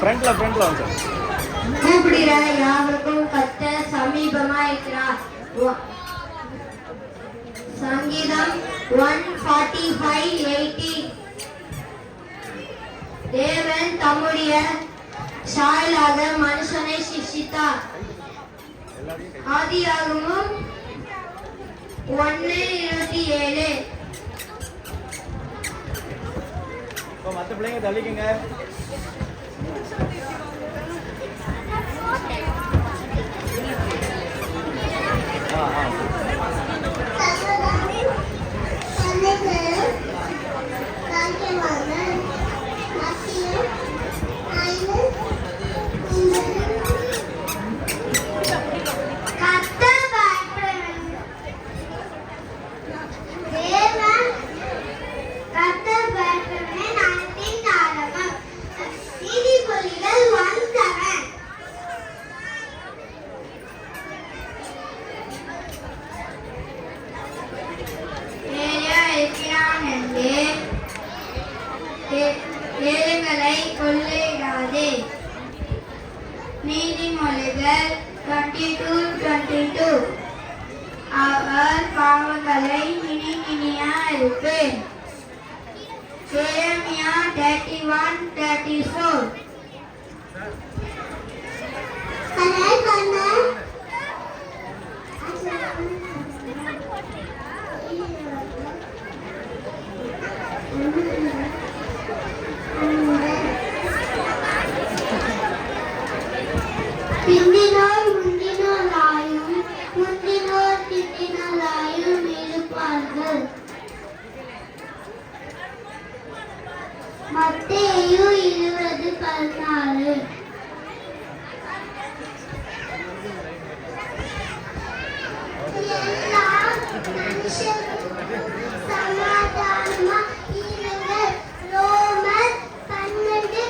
ஃப்ரண்ட்ல வந்து கூப்பிடுகிற யாவருக்கும் கர்த்தர் சமீபமா இருக்கிறார். சங்கீதம் 145:18. தேவன் தம்முடைய சாயலாக மனுஷனை சிருஷ்டித்தார். ஆதியாகமம் 1:27. இப்போ மற்ற பிள்ளைங்க தள்ளிக்குங்க ஏழைகளை கொள்ளையிடாதே. நீதிமொழிகள் 22:22. அவர் பாவங்களை இனி நினையாதிருப்பேன். எரேமியா 31:34. பிந்தினோர் முந்தினோராயும் முந்தினோர் பிந்தினோராயும் இருப்பார்கள். மத்தேயு 20:14. எல்லா மனுஷரும் சமாதானமா இருங்கள். ரோமர் 12:18.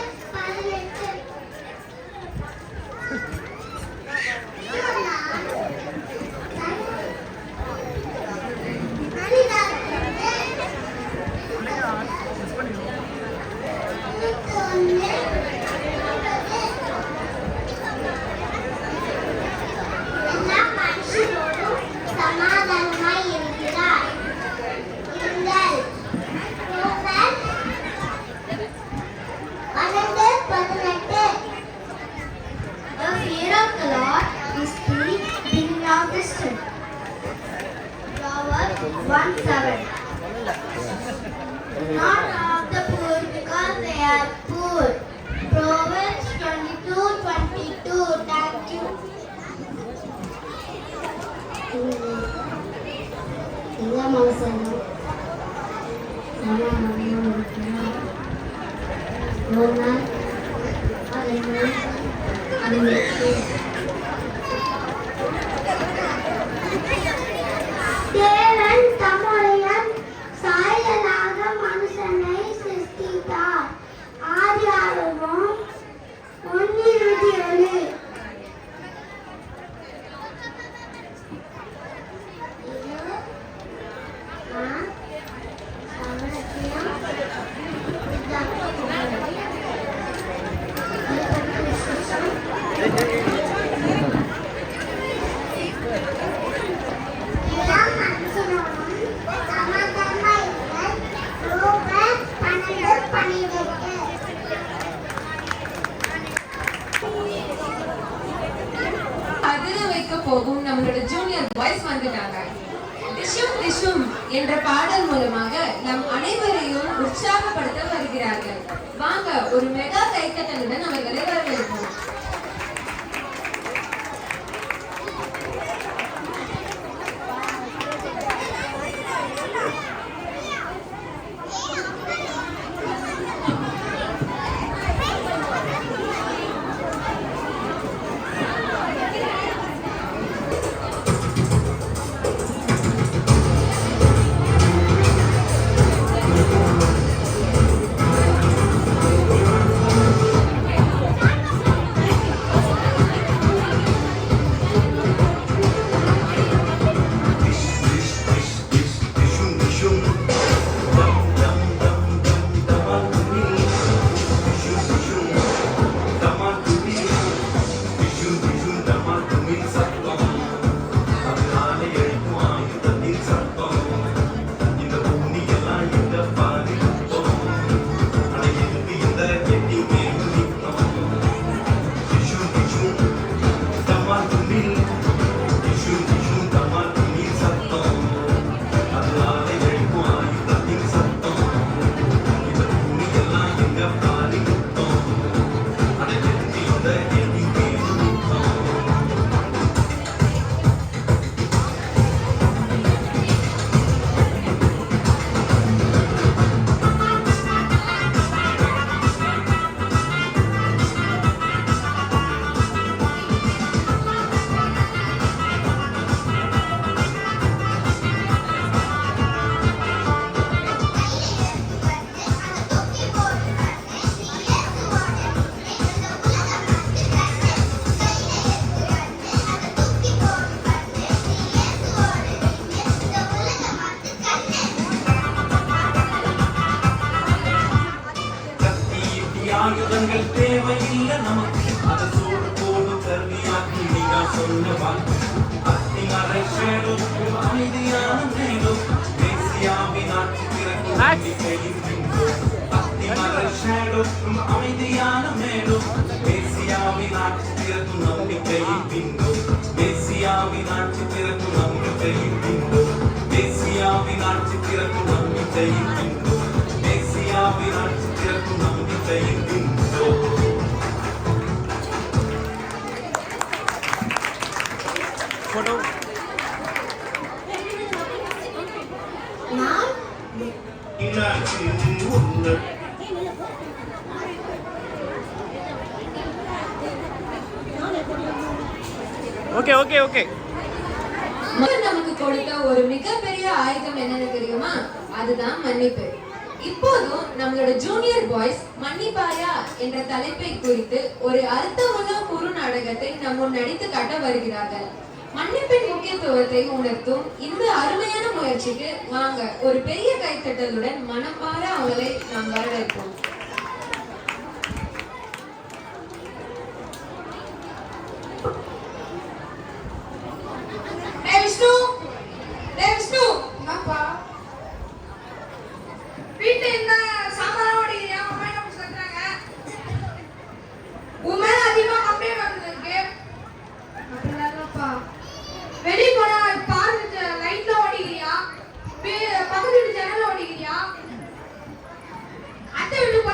ஒரு நாள் தேவன் தம்முடைய சாயலாக மனுஷனை சிருஷ்டித்தார். ஆதியாகமம் 1:27. அதிர வைக்க போகும் நம்மளோட ஜூனியர் பாய்ஸ் வந்துட்டாங்க. டிஷும் டிஷும் என்ற பாடல் மூலமாக நம் அனைவரையும் உற்சாகப்படுத்த வருகிறார்கள். வாங்க ஒரு மெகா கைத்தட்டலுடன் அவர்களை வரவேற்போம். ஆயுதங்கள் தேவையில்லை நமக்கு, அதை சோடு போடு கருவியாக்கி நீங்க சொன்னவாள் அத்திமறை ஷேடோக்கும் அமைதியான மேலும் மேசியாவின் ஆட்சி பிறக்கும் நம்பிக்கையின் பின்போம். அத்திமறை ஷேடோக்கும் அமைதியான மேலும் மேசியாவின் ஆட்சி பிறக்கும் நம்பிக்கையின் பின்போம். மேசியாவின் ஆட்சி பிறக்கும் நம்பிக்கையின் பின்போம். மேசியாவின் ஆட்சி பிறக்கும் நம்பிக்கையின் பின்போம். மேசியாவின் ஆட்சி பிறக்கும் நம்பிக்கையின் பின்போம். Photo okay okay okay. நமக்கு கொடுத்த ஒரு மிகப்பெரிய ஆயுதம் என்னன்னு தெரியுமா? அதுதான் மன்னிப்பு. இப்போதும் நம்மளோட ஜூனியர் பாய்ஸ் மன்னிப்பாயா என்ற தலைப்பை குறித்து ஒரு அர்த்தமுள்ள குறு நாடகத்தை நம்ம நடித்து காட்ட வருகிறார்கள். மன்னிப்பின் முக்கியத்துவத்தை உணர்த்தும் இந்த அருமையான முயற்சிக்கு வாங்க ஒரு பெரிய கைத்தட்டலுடன் மனமாற அவங்களை நாம் வரவேற்போம். வீட்டுல என்ன சாமான் ஓடிக்கிறியா? அம்மா என்ன சொல்றாங்க? உன் மேல அதிகமா கம்ப்ளைண்ட் வந்திருக்கு. அப்படிதான்ப்பா. வெளிய போனா பாரு லைட்ல ஓடிக்கிறியா? பக்கத்து வீட்டு ஜன்னல்ல ஓடிக்கிறியா? அத்தை வீட்டுக்கு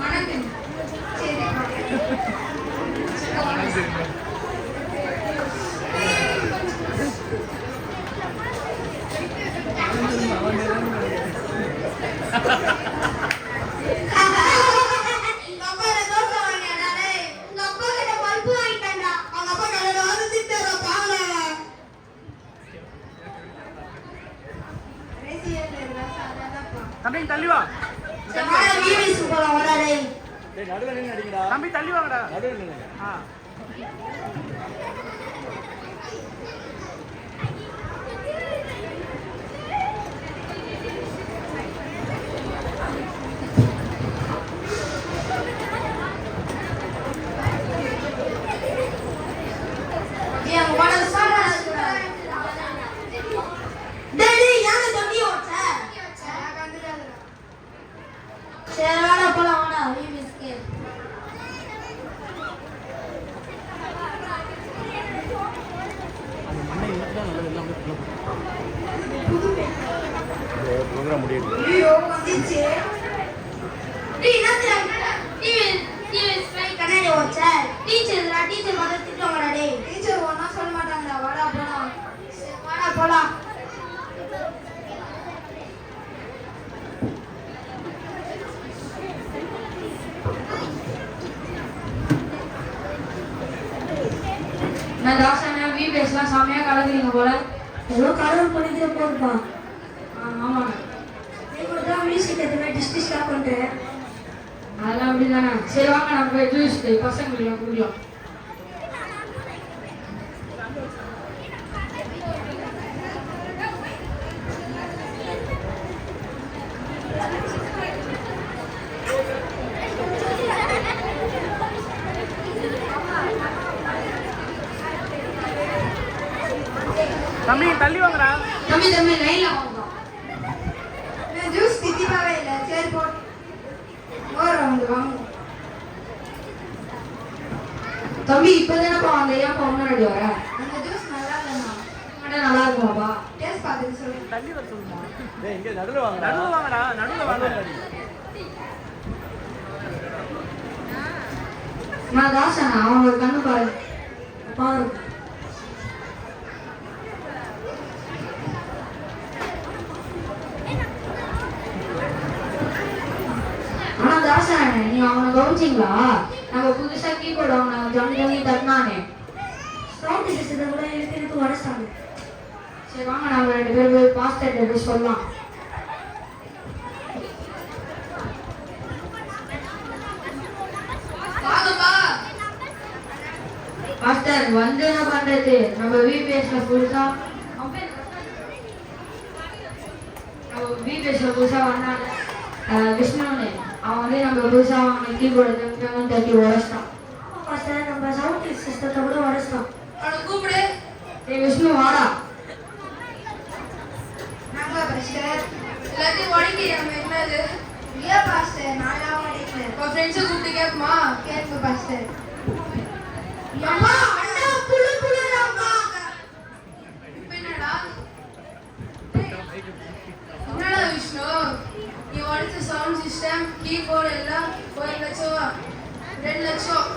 வணக்கம். சரி. உங்க அப்பா என்ன தோசை வாங்கினாடா டேய்? உங்க அப்பா கிட்ட பல்பு வாங்கிட்டான்டா. அவங்க அப்பா கடையில வந்து திட்டுறா பாவல. தம்பி தள்ளி வா. வாடா வீடியோஸ் போலாம் வாடா டேய். தம்பி தள்ளி வாங்கடா. ஆ. ஏய் அங்க வாடா சாப்பிடா. டேய் யாங்க தம்பி ஓட்ட? சரி வாடா போலாம் வாடா வீடியோஸ்க்கு. ப்ரோக்ராம் முடியுது. ஐயோ வந்துச்சு. டேய் என்னடா டிவி ஸ்பை கண்ணாடி ஓட்ட? டீச்சர் வந்து திட்டுவாங்கடா டேய். டீச்சர் ஒண்ணா சொல்ல மாட்டாங்கடா. வாடா போலாம். சரி வாடா போலாம். நான் தாசானா விபிஎஸ்லாம் செமையா கலக்குறீங்க போல. ஏதோ கடவுள் பண்ணிக்கிற போதுப்பா. ஆமாண்ணா. நீ கூட தான் மியூசிக் எதுவுமே டிஸ்டிஸ்லாம் பண்றேன். அதெல்லாம் அப்படிதானே. சரி வாங்க நம்ம போய் ஜூஸ் பசங்களுக்கு குடிக்கலாம். தம்பி தள்ளி வாங்கடா. தம்பி லைன்ல வாங்க. ஜூஸ் தித்திப்பாவே இல்லை. சரி போ. வந்து வாங்க. தம்பி இப்பதானப்பா வாங்க. ஏன்ப்பா முன்னாடி வர? அந்த ஜூஸ் நல்லா இல்லைண்ணா. நல்லா இருக்குமாப்பா? டேஸ்ட் பார்த்துட்டு சொல்லு. தள்ளி வர சொல்லுமா. டேய் இங்க நடுவுல வாங்கடா. நடுவுல வாங்க. நான் தாசானா அவங்க கண்ணு பாரு. பாரு. ஆனா தாசான நீ அவனை கவனிச்சிங்களா? நம்ம புதுசா கீபோர்டு அவனை ஜம்மி தட்டினானே. சவுண்ட் சிஸ்டத்தை கூட இழுத்து உடச்சிட்டாங்க. சரி வாங்க நம்ம 2 பேரும் போய் பாஸ்டர்கிட்ட போய் சொல்லலாம். பாஸ்டர் வந்து என்ன பண்றது? நம்ம விபிஎஸ்ல புதுசா வந்தாங்க விஷ்ணுன்னு. அவன் வந்து நம்ம புதுசா அவனை கீபோர்டு தட்டி உடச்சிட்டான். பாஸ்டர் நம்ம சவுண்ட் சிஸ்டத்தை கூட உடச்சிட்டோம். அவனை கூப்பிடு. ஏய் விஷ்ணு வாடா. நாங்க பாஸ்டர் எல்லாத்தையும் உடங்கி நம்ம என்னது? இல்ல பாஸ்டர் நான் உடைக்கல. உன் ஃப்ரெண்ட்ஸை கூப்பிட்டு கேட்குமா? கேட்பு பாஸ்டர். அம்மா அண்ணா புளுடா. இப்ப என்னடா விஷ்ணு? நீ உடச்ச சவுண்ட் சிஸ்டம் கீபோர்டு எல்லாம் 1 லட்சம் 2 லட்சம்.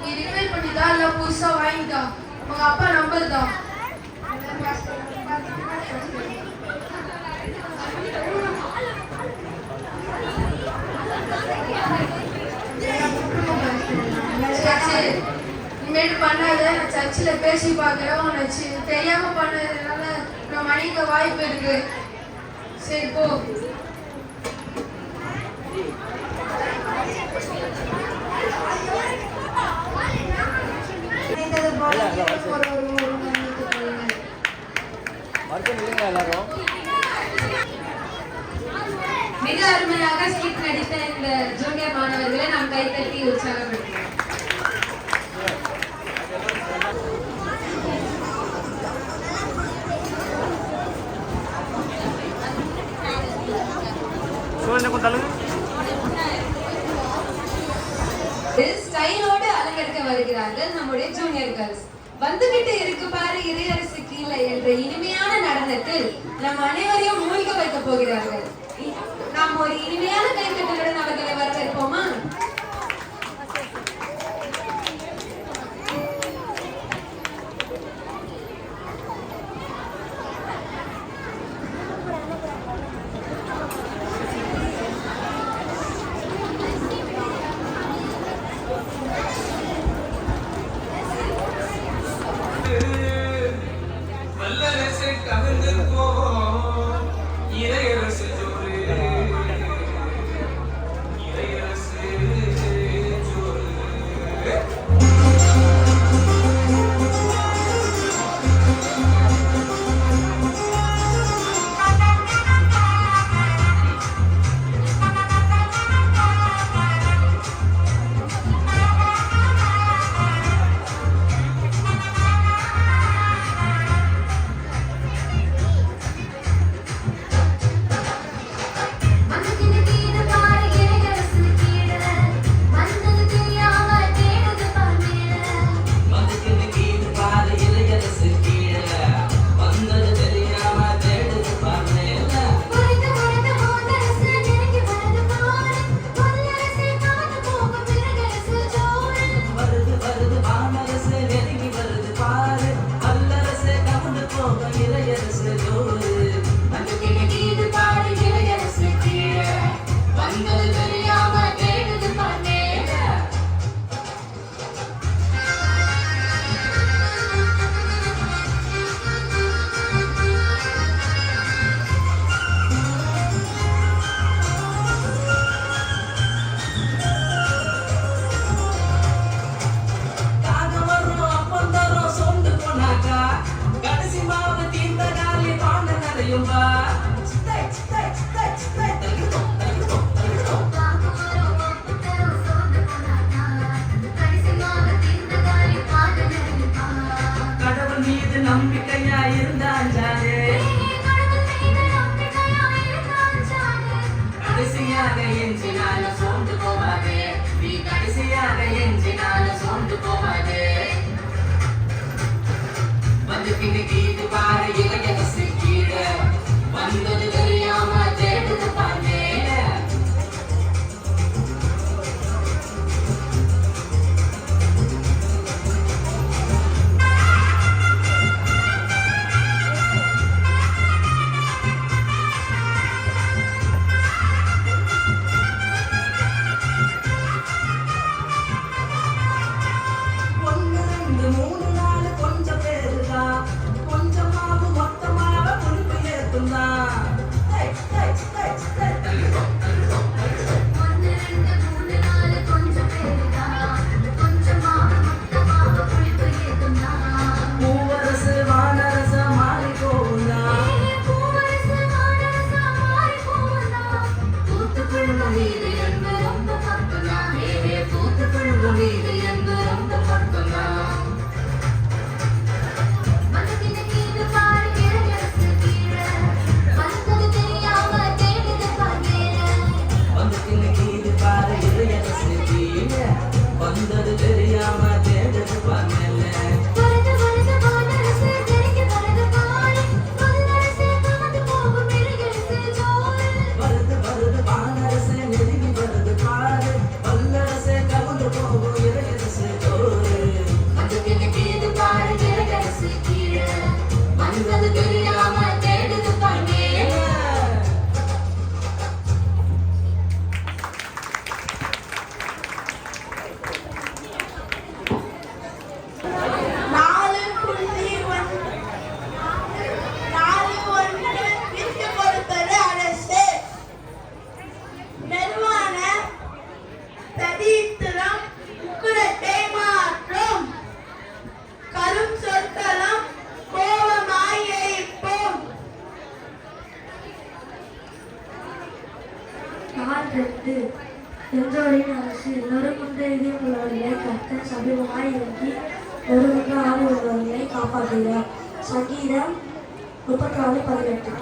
நீ ரிப்பேர் பண்ணிட்டா இல்ல புதுசா வாங்கிட்டா? உங்க அப்பா நம்பர் தான். சரி இனிமேட்டு பண்ணாத. நான் சர்ச்சில் பேசி பார்க்குறேன். உனக்கு தெரியாம பண்ணதுனால நான் மன்னிக்க வாய்ப்பு இருக்கு. சரி போ. மிக அருமையாக ஸ்கிட் நடித்த இந்த ஜூனியர் மாணவர்களை நாம் கைத்தட்டி உற்சாகப்படுத்துகிறோம். ஸ்டைலோடு அலங்கரிக்க வருகிறார்கள் நம்முடைய ஜூனியர் கேர்ள்ஸ். வந்துகிட்டு இருக்கு பாரு இறையரசு கீழே என்ற இனிமையான நடனத்தில் நம் அனைவரையும் மூழ்க வைக்க போகிறார்கள். நாம் ஒரு இனிமையான கைத்தட்டலுடன் அவர்களை வரவேற்போமா? 18 எந்தோரின் அரசு நொறுங்குண்ட இதயம் உள்ளவர்களை கர்த்தர் சமீபமாய் இறங்கி நொறுங்குண்ட ஆவி உள்ளவர்களை காப்பாற்றுகிறார். சங்கீதம் 34:18.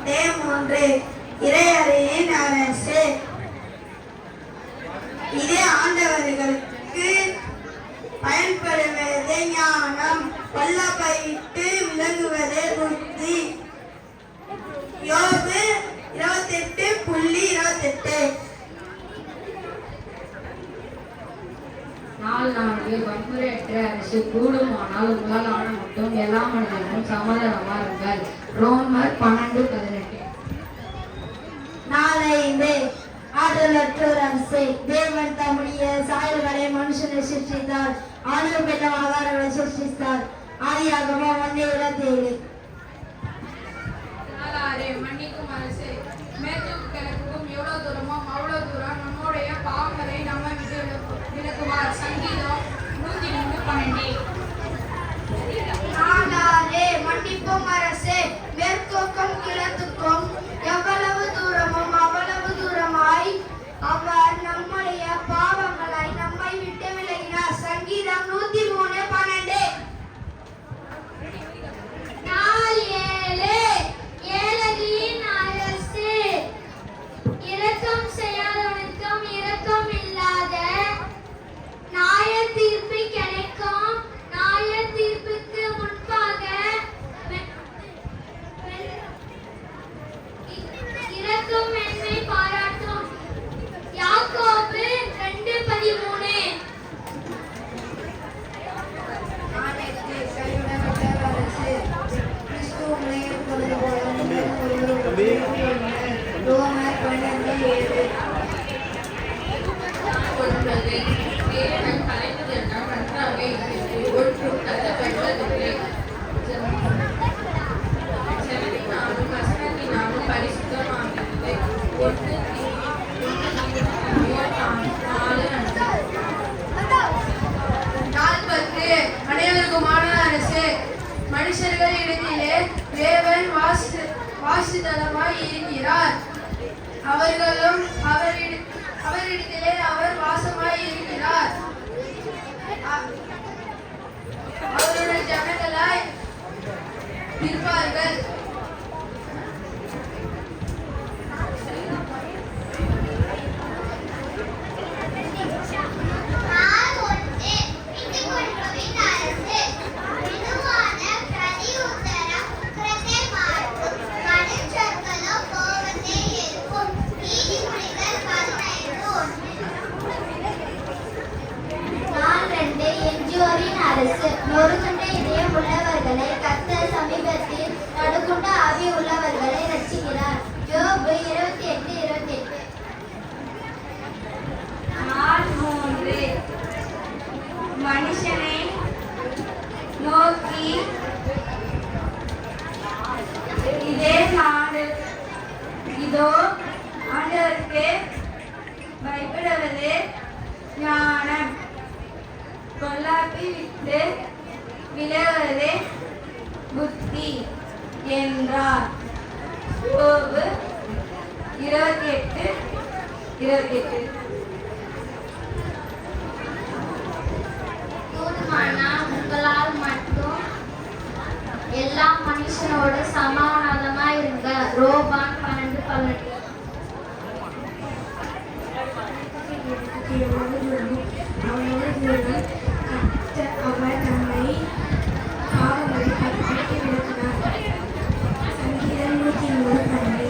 டேம் 1 இறையறையின் அரசு. இது ஆண்டவர்களுக்கு பயன்படுவது ஞானம், கொல்லப்பட்டு விளங்குவது புத்தி. யோபு 28:28. நாள் 4 வன்முறையற்ற அரசு. கூடுமானால் உங்களால் ஆன மட்டும் எல்லா மனிதர்களும் சமாதானமா இருங்கள். ரோமர் 12:18. நாள் 5 ஆற்றலற்றோர் அரசு. தேவன் தம்முடைய சாயல்களை மனுஷனை சிருஷ்டித்தார். ஆணும் பெண்ணும் ஆகாரங்களை சிருஷ்டித்தார். ஆதியாகமம் 1:27. மன்னிக்கும் அரசு. மேற்கும் கிழக்கும் எவ்வளவு தூரமோ அவ்வளவு தூரம் நம்முடைய பாவங்களை நம்ம விட்டு விலக்குவார். சங்கீதம் 103:12. நாளாலே மன்னிப்பும் அரசே. மேற்குக்கும் கிழக்குக்கும் எவ்வளவு தூரமும் அவ்வளவு தூரமாய் அவர் நம்முடைய பாவங்களை நம்மை விட்டு விலகினார். சங்கீதம் 103:12. நாள் 7 ஏழையின் அரசு. இரக்கம் செய்யாதவனுக்கும் இரக்கம் இல்லாத நியாய தீர்ப்பு கிடைக்கும். நியாய தீர்ப்புக்கு முன்பாக இரக்கம் என்னை பாராட்டும். யாக்கோபு 2:13. ரோமர் 12:7. தேவன் கலைப்பதெல்லாம் நன்றாக இருக்கிறது. ஒன்றும் கஷ்டப்படுவதில்லை. செலவினாலும் கஷ்டத்தினாலும் பரிசுத்தமாகிறது. 40 அனைவருக்குமான அரசு. மனுஷர்கள் இடத்திலே தேவன் வாசித்தலமாய் இருக்கிறார். அவர்களும் அவரிடத்திலே அவர் வாசமாய் இருக்கிறார். அவருடைய ஜனங்களாய் இருப்பார்கள். நொறுங்குண்ட இதயம் உள்ளவர்களை கர்த்தர் சமீபத்தில் நடுக்குண்ட ஆவி உள்ளவர்களை ரட்சிக்கிறார். யோபு 28:28. நாள் 3 மனுஷனை நோக்கி இதே நாடு இதோ ஆண்டவருக்கு பயப்படுவது ஞானம், கொல்லாப்பி விட்டு விலகுவது புத்தி என்றார். யோபு 28:28. உங்களால் மட்டும் எல்லா மனுஷனோட சமாதானமா இருங்க. ரோமான் 12:18. அவர் தம்மை பாவங்களை பற்றி விளக்கினார். சங்கீதம் 103:12.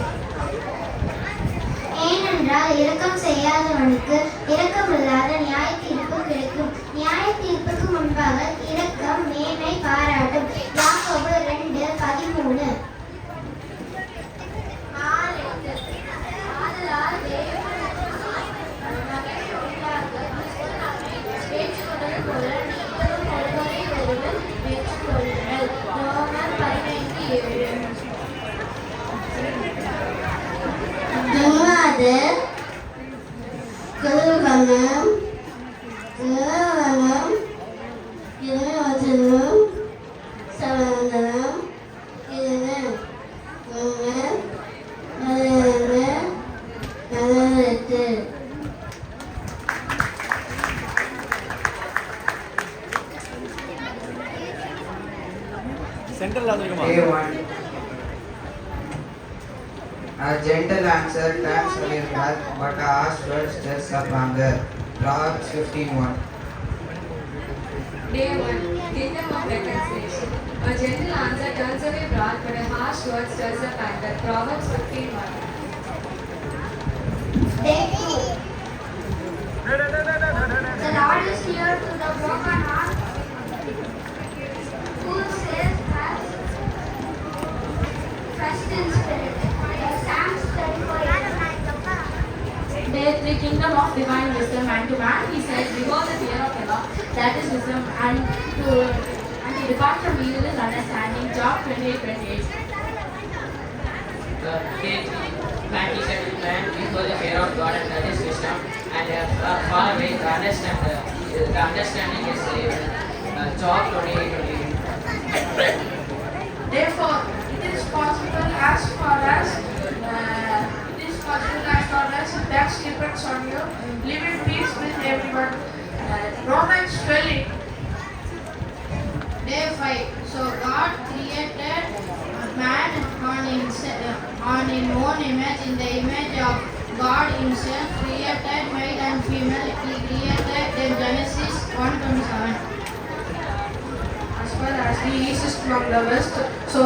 ஏனென்றால் இரக்கம் செய்யாதவனுக்கு இரக்கமில்லாத நியாய தீர்ப்பு கிடைக்கும். நியாய தீர்ப்புக்கு முன்பாக இரக்கம் மேன்மை பாராட்டும். யாக்கோபு 2:13. கல்வனம் இறைவசனம் சமாதானம் வாங்க. Day 1. A gentle answer turns away wrath, but a harsh word stirs up anger. Proverbs 15:1. Day 1. Kingdom of reconciliation. A gentle answer turns away wrath, but a harsh word stirs up anger. Proverbs 15:1. Day 2. The Lord is near to the broken heart, who saves us trust in spirit. Psalms 34:8. Day 3, Kingdom of Divine Wisdom. Man to man, he said, behold the fear of the Lord, that is wisdom, and to depart from evil is understanding. Job 28:28. Day 3. Man teacheth man before the fear of God, and that is wisdom, and far away the understanding is Job 28:28. Therefore, it is possible as far as that depends on you. Live in peace with everyone. Romans 12. Day 5. So God created man on his own image. In the image of God himself created male and female. He created them. Genesis 1:27. As far as the east is from the west, so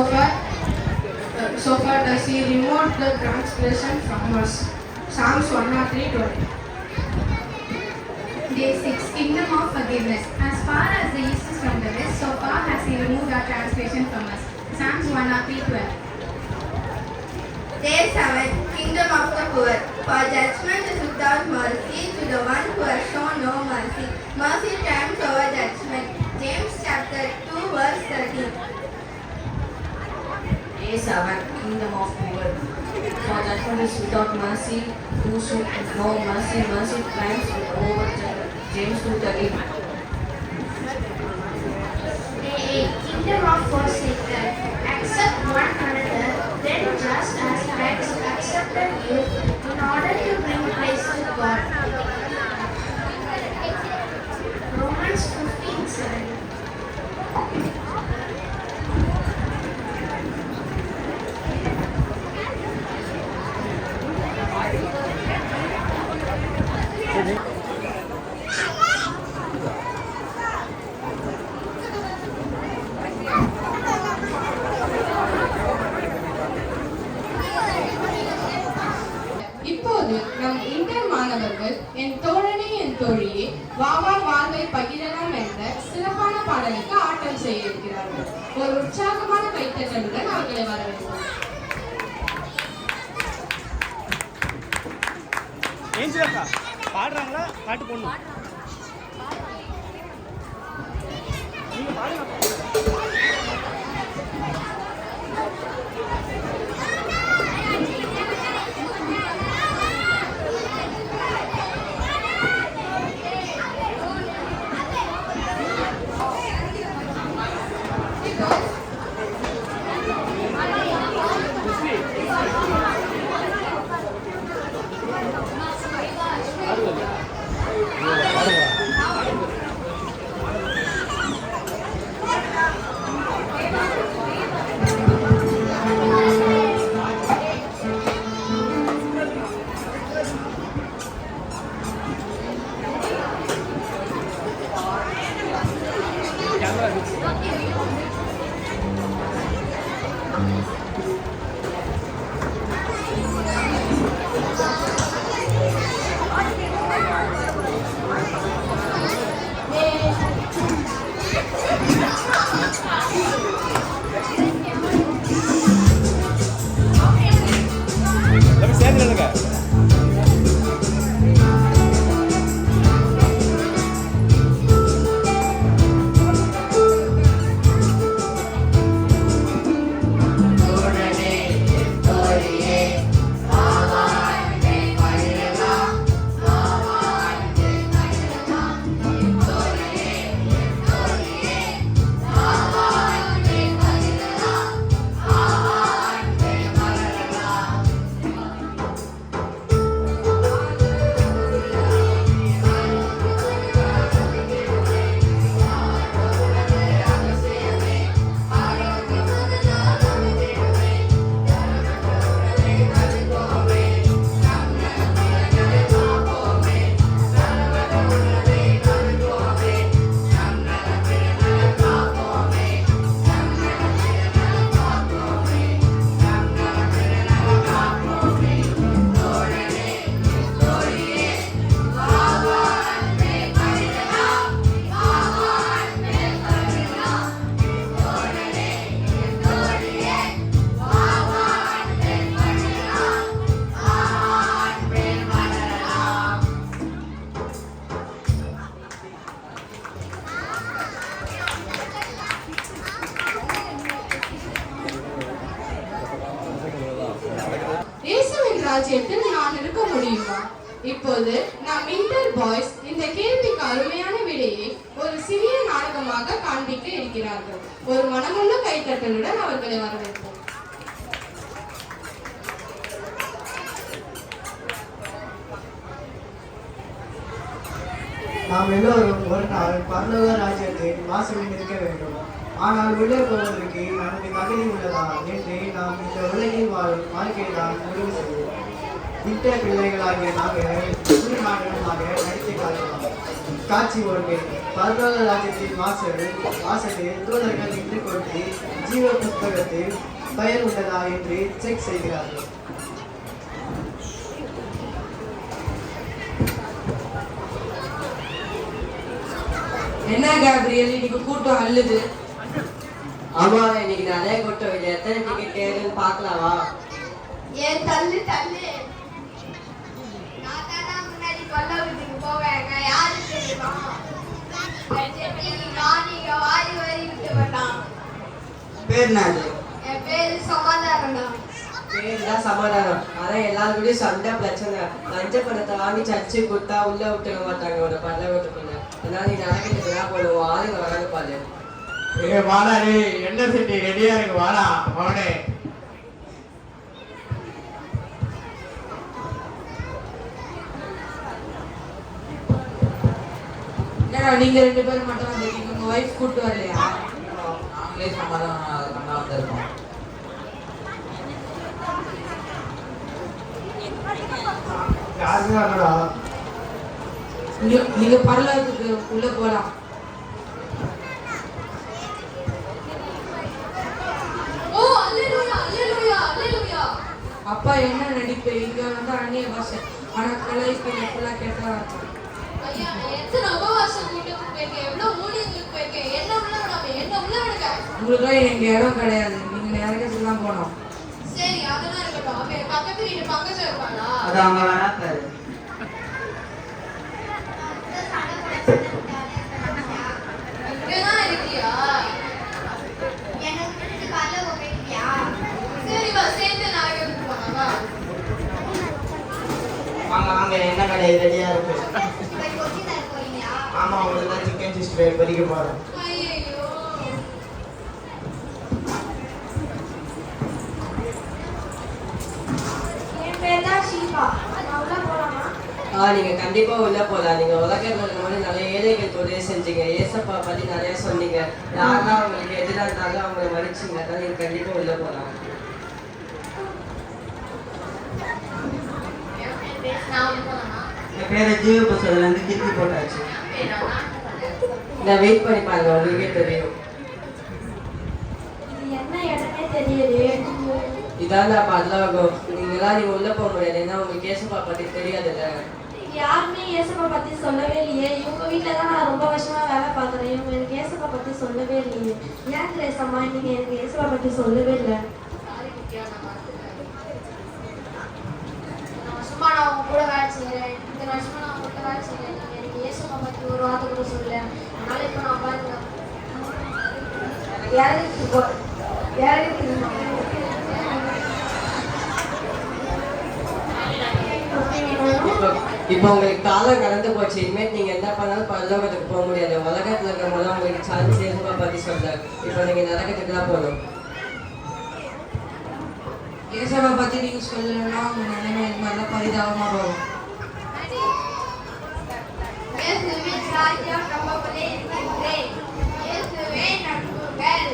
far does he remove the transgression from us. Psalms 103:20. Day 6. Kingdom of forgiveness. As far as the east is from the west, so far has he removed our transgression from us. Psalms 103:12. Day 7. Kingdom of the poor. For judgment is without mercy to the one who has shown no mercy. Mercy triumphs over judgment. James chapter 2 verse 13. Day 7. Kingdom of poor. For judgment is without mercy, who should no mercy. Mercy triumphs over James 2:13. Day 8. Kingdom of forsaken. Accept one another, then just as Christ accepted you in order to bring praise to God. Romans 15:7. இப்போது நம் inter மாணவர்கள் என் தோழனே என் தோழியே வாவா வாழ்வை பகிரலாம் என்ற சிறப்பான பாடலுக்கு ஆட்டம் செய்ய இருக்கிறார்கள். ஒரு உற்சாகமான கைத்தட்டலுடன் அவர்களை வரவேற்போம். ஏஞ்சிலக்கா பாடுறாங்களா? பாட்டு போடணும். நீங்க பாடுங்க. இருக்க முடியுமா? இப்போது நாம் இன்டர் பாய்ஸ் இந்த கேள்விக்கு அருமையான விடையை ஒரு சிறிய நாடகமாக காண்பிக்க இருக்கிறார்கள். ஒரு மனமுள்ள கைத்தட்டலுடன் அவர்களை வரவேற்போம். நாம் எல்லோரும் ஒரு நாள் பரலோக ராஜ்யத்தில் வாசலில் இருக்க வேண்டும். ஆனால் உள்ளே போவதற்கு நமக்கு தகுதி உள்ளதா என்று நாம் இந்த உலகில் வாழும் வாழ்க்கைதான் முடிவு செய்வோம். விட்ட பிள்ளைகளாகிய நாங்கள் முழு நாடகமாக நடித்து காட்டலாம். காட்சி ஒன்று. பரலோக ராஜ்யத்தின் வாசலில் தூதர்கள் நின்று கொண்டு ஜீவ புஸ்தகத்தில் பெயர் உள்ளதா என்று செக் செய்கிறார்கள். என்ன கேப்ரியல், இன்னைக்கு கூட்டம் அள்ளுது. ஆமா, இன்னைக்கு நிறைய கூட்டம் இல்லை. எத்தனை டிக்கெட் ஏறுன்னு பார்க்கலாமா? ஏன் தள்ளு தள்ளு. நான் தானா முன்னாடி கொல்ல வீட்டுக்கு போவேன். நான் யாரு தெரியுமா? நீங்க வாரி வாரி விட்டு வரலாம். பேர் என்னது? என் பேரு சமாதானம். பேர் தான் சமாதானம். அதான் எல்லாருக்கூடயும் சண்டை பிரச்சனை. லஞ்ச பணத்தை வாங்கி சர்ச்சு கொடுத்தா உள்ள விட்டுக்க மாட்டாங்க ஒரு பல்லவத்துக்குள்ள. அதனால நீ நடக்கிட்டு போடுவோம். ஆளுங்க வராது பாரு. வாடா ரே, என்ன செட்டி ரெடியா இருக்கு, வாடா அவனே. என்னடா நீங்க 2 பேரும் மட்டும் வந்திருக்கீங்க, உங்க வைஃப் கூட்டு வரலையா? நாங்களே சமாதானம் பண்ண வந்திருக்கோம். யாருமே வரடா. நீங்க பரலோகத்துக்கு உள்ள போலாம். ஓ அல்லேலூயா அல்லேலூயா அல்லேலூயா. அப்பா என்ன நடிப்பு, இங்க வந்து அந்நிய பாஷை, ஆனா கலைக்கு ஃபுல்லா கேட்டா ஐயா, எத்தனை உபவாசம் கூட்டத்துக்கு போயிருக்கேன், எவ்வளவு ஊழியர்களுக்கு போயிருக்கேன். என்ன உள்ள விடாம என்ன உள்ள விடுங்க. உங்களுக்குலாம் எங்க இடம் கிடையாது, நீங்க நேரத்துக்கு தான் போனோம். சரி, அதெல்லாம் இருக்கட்டும். அப்ப என் பக்கத்து வீட்டு பங்கஜம் இருப்பாளா? அது அவங்க வேணா பாரு. இங்கதான் இருக்கியா? சரி வா, சேர்ந்து நாடகத்துக்கு போலாம். வாங்க வாங்க, என்ன கடை ரெடியா இருக்கு? ஆமா, உங்களுக்கு தான் சிக்கன் 65 படிக்க போறோம். ஐயோ, என் பேர் தான் ஷீபா. நான் உள்ள போலாமா? நீங்க கண்டிப்பா உள்ள போலாம். நீங்க உலகத்துல இருக்க மாதிரி நிறைய ஏழைகளுக்கு உதவி செஞ்சீங்க. ஏசப்பா பத்தி நிறைய சொன்னீங்க. யாரெல்லாம் உங்களுக்கு எதிராக இருந்தாலும் அவங்களை மதிச்சீங்க. அதான் நீங்க கண்டிப்பா உள்ள போலாம். நான் உள்ள போலாமா? என் பேரை ஜீவ புஸ்தகத்துல இருந்து கிறுக்கி போட்டாச்சு. நான் வெயிட் பண்ணி பாருங்க, உங்களுக்கே தெரியும். இது என்ன இடமே தெரியலையே. இதான் நான் பரலோகம். நீங்க உள்ள போக முடியாது, ஏன்னா உங்களுக்கு ஏசப்பா பத்தி தெரியாதுல்ல. யாருமே இயேசுப்பா பத்தி சொல்லவே இல்லையே. இவங்க வீட்டில தான் நான் ரொம்ப வருஷமா வேலை பார்க்குறேன். இவங்க எனக்கு இயேசுப்பா பத்தி சொல்லவே இல்லையே. ஏன் திரேசம்மா நீங்க எனக்கு இயேசுப்பா பத்தி சொல்லவே இல்லை? சும்மா நான் உங்க கூட வேலை செய்யறேன். இந்த வருஷமா நான் உங்க கூட வேலை செய்யறேன். நீங்க எனக்கு இயேசுப்பா பத்தி ஒரு வார்த்தை கூட சொல்லல. அதனால இப்ப நான் பாருங்க இப்போ உங்களுக்கு காலம் கடந்து போச்சு. இனிமேல் நீங்க என்ன பண்ணாலும் பரலோகத்துக்கு போக முடியாது. உலகத்துல இருக்கிற போது உங்களுக்கு சான்ஸ் ஏசப்பா பத்தி சொல்ல. இப்போ நீங்க நரகத்துக்கு தான் போகணும். ஏசப்பா பத்தி நீங்க சொல்லலைன்னா உங்க நிலைமை இது மாதிரிலாம் பரிதாபமா போகும். இயேசுவின் ராஜ்யம் நம்முள்ளே இருக்கின்றேன். இயேசுவே நம்புங்கள்.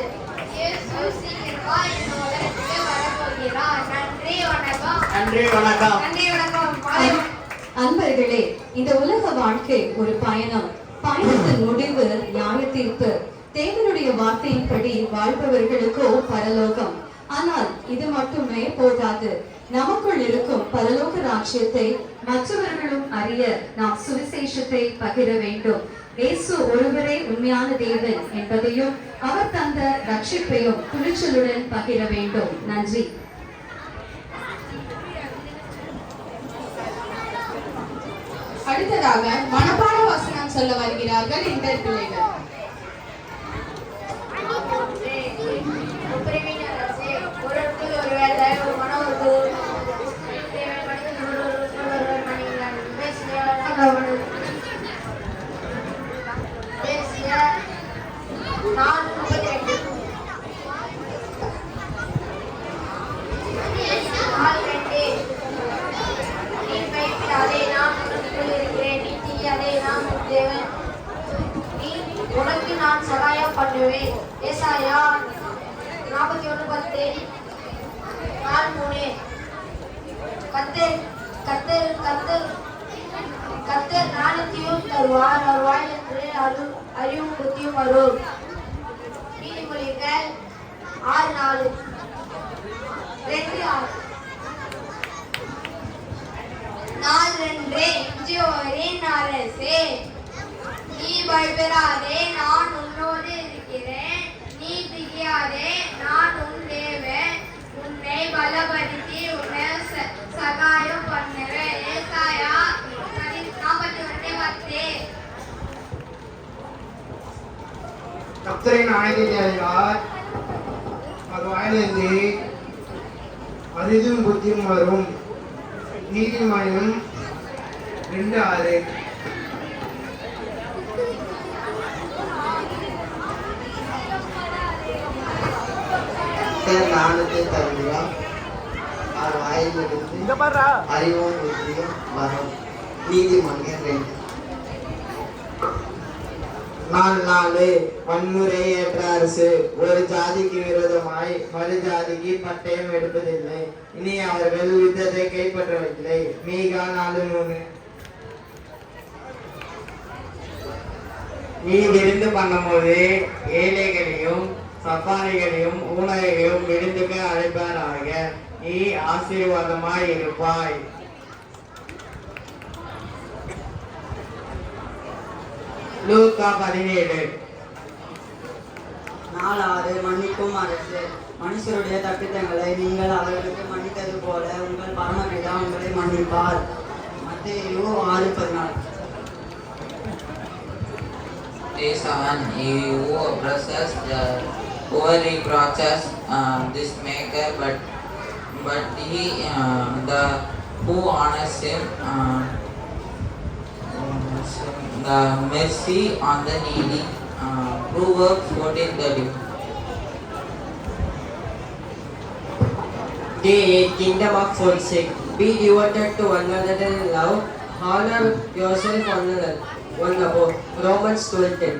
இயேசு சீக்கிரமாய் இந்த உலகத்துக்கு வரப்போகிறார். நன்றி வணக்கம். நன்றி வணக்கம். நன்றி வணக்கம். அன்பர்களே, இந்த உலக வாழ்க்கை ஒரு பயணம். பயணத்தின் முடிவு நியாய தீர்ப்பு. தேவனுடைய வார்த்தையின்படி வாழ்பவர்களுக்கோ பரலோகம். ஆனால் இது மட்டுமே போதாது. நமக்குள் இருக்கும் பரலோக ராஜ்யத்தை மற்றவர்களும் அறிய நாம் சுவிசேஷத்தை பகிர வேண்டும். இயேசு ஒருவரே உண்மையான தேவன் என்பதையும் அவர் தந்த ரட்சிப்பையும் துணிச்சலுடன் பகிர வேண்டும். நன்றி. அடுத்ததாக மனப்பாட வசனம் சொல்ல வருகிறார்கள் இன்டர் பிள்ளைகள். ஒரு வேலை ஒரு மனம் ஒரு ஏசாயா 41:10 4:3 கர்த்தர் ஞானத்தையும் தருவார், அவர் வாயிலிருந்து அறிவும் புத்தியும் வரும். நீதிமொழிகள் 6:4 இஞ்சியோரின் அரசே, நீ பயப்படாதே, நான் உன்னோடு இருக்கிறேன். நீ திகையாதே, நான் உன் தேவன். உன்னை பலப்படுத்தி உன்னை சகாயம் பண்ணுவேன். ஏசாயா 41:10. கர்த்தரின் ஆயுதத்தை அறிவார், அவர் வாயிலிருந்து அறிவும் புத்தியும் வரும். நீதிமொழியும் 2:6. ஞானத்தை தருகிறார், அவர் வாயிலிருந்து அறிவும் புத்தியும் வரும். நீதிமொழிகள் 2. 4 வன்முறையற்ற அரசு. ஒரு ஜாதிக்கு விரோதமாய் மறு ஜாதிக்கு பட்டயம் எடுப்பதில்லை, இனி அவர்கள் யுத்தத்தை கைப்பற்றவில்லை. மீகா 4:3. நீ விருந்து பண்ணும்போது ஏழைகளையும் சப்பானிகளையும் ஊனரைகளையும் விருந்துக்கு அழைப்பாராக, நீ ஆசீர்வாதமாய் இருப்பாய். லூக்கா 17. 4:6 மன்னிக்கும் அரசு. மனுஷருடைய தப்பித்தங்களை நீங்கள் அவர்களுக்கு மன்னித்தது போல உங்கள் பரமபிதா உங்களை மன்னிப்பார். மத்தேயு 6:14. 7 You oppressors the poor reproaches this maker, but he the who honors him the mercy on the needy. Proverbs 14:30. Day 8 Kingdom of Friendship. Be devoted to one another in love. Honor yourself one above. Romans 12:10.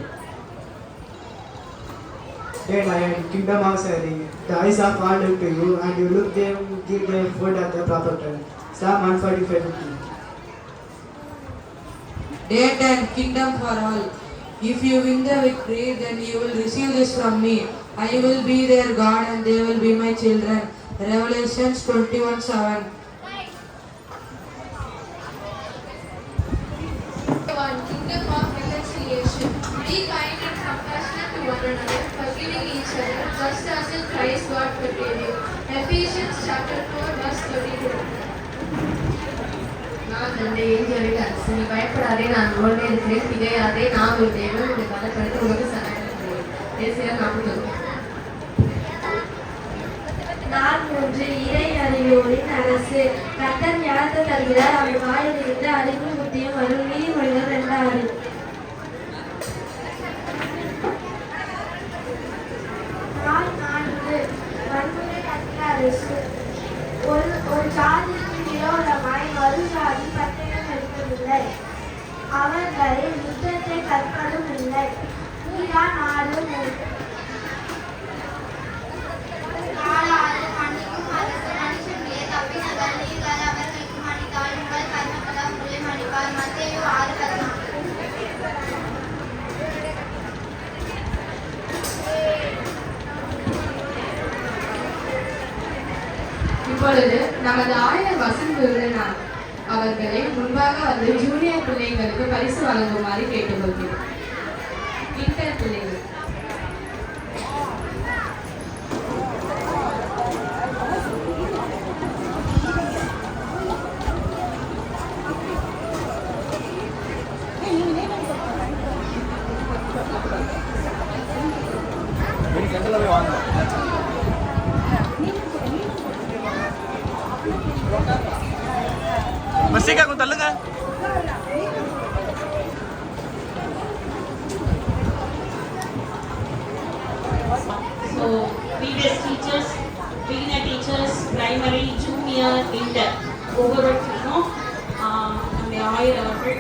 Day 9 Kingdom of Sharing. The eyes are called to you, and you look them, give them food at the proper time. Psalm 145:15. Day 10 Kingdom for all. If you win the victory, then you will receive this from me. I will be their God and they will be my children. Revelations 21:7. Kingdom of reconciliation. Be kind and compassionate to one another, forgiving each other, just as in Christ God forgave you. Ephesians chapter 4:32. நான் தந்தையின் ஜெபிக்க அரசு, நீ பயப்படாதே, நான் உன்னோடு இருக்கிறேன். திகையாதே, நான் ஒரு தேவன், உன்னை பலப்படுத்த உனக்கு சகாயம். ஏசாயா 41. 4 இறை அறிவோரின் அரசு. கர்த்தர் ஞானத்தை தருகிறார், அவர் வாயிலிருந்து அறிவும் புத்தியும் வரும். நீதிமொழிகள் 2:6. 4 வன்முறையற்ற அரசு. ஒரு ஜாதிக்கு விரோதமாய் மறு ஜாதி பட்டயம் எடுப்பதில்லை, அவர்களை யுத்தத்தை கற்பதும் இல்லை. மீகா 4:3. 4 மன்னிக்கும் அரசு. மனுஷனுடைய தப்பினங்கள் நீங்கள் அவர்களுக்கு மன்னித்தால் உங்கள் பரமபிதா உங்களை மன்னிப்பார். மத்தேயு 6:14. இப்பொழுது நமது ஆயர் வசந்த் விருந்தினர் அவர்களை முன்பாக வந்து ஜூனியர் பிள்ளைகளுக்கு பரிசு வழங்குமாறு கேட்டுக்கொள்கிறோம். இன்டர் பிள்ளைகள். மசிகா கொஞ்சம் தள்ளுங்க. So previous teachers, beginner teachers, primary, junior, inter, ஒவ்வொருத்தருக்கும் நம்முடைய ஆயர் அவர்கள்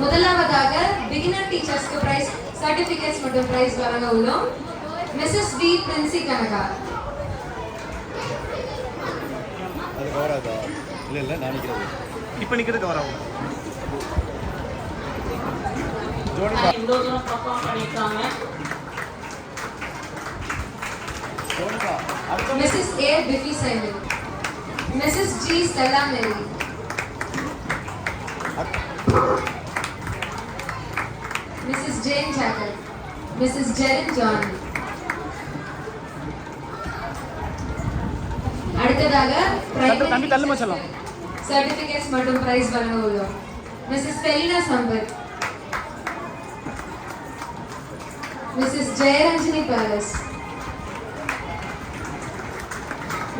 முதலாவதாக பிகினர் டீச்சர்ஸ்க்கு பிரைஸ் சர்டிபிகேட்ஸ் மற்றும் பிரைஸ் வழங்க உள்ளோம். Mrs V Princy Kanaka. அது கவர் ஆகுதா? இல்ல நான் நிக்கிறது. இப்போ நிக்கிறது கவர் ஆகும். ஜோனிகா இவ்வளோ தூரம் பர்ஃபார்ம் பண்ணியிருக்காங்க. Jonica Mrs A Biffy Simon. Mrs G Stella Mary. Mrs. Jane Jackal, Mrs. Jaren John. அடுத்ததாக தம்பி தள்ளுமா சொல்லலாம். சர்டிபிகேட்ஸ் மற்றும் பிரைஸ் வழங்க உள்ளோம். Mrs. Felina Sambit, Mrs. Jayaranjani Palace,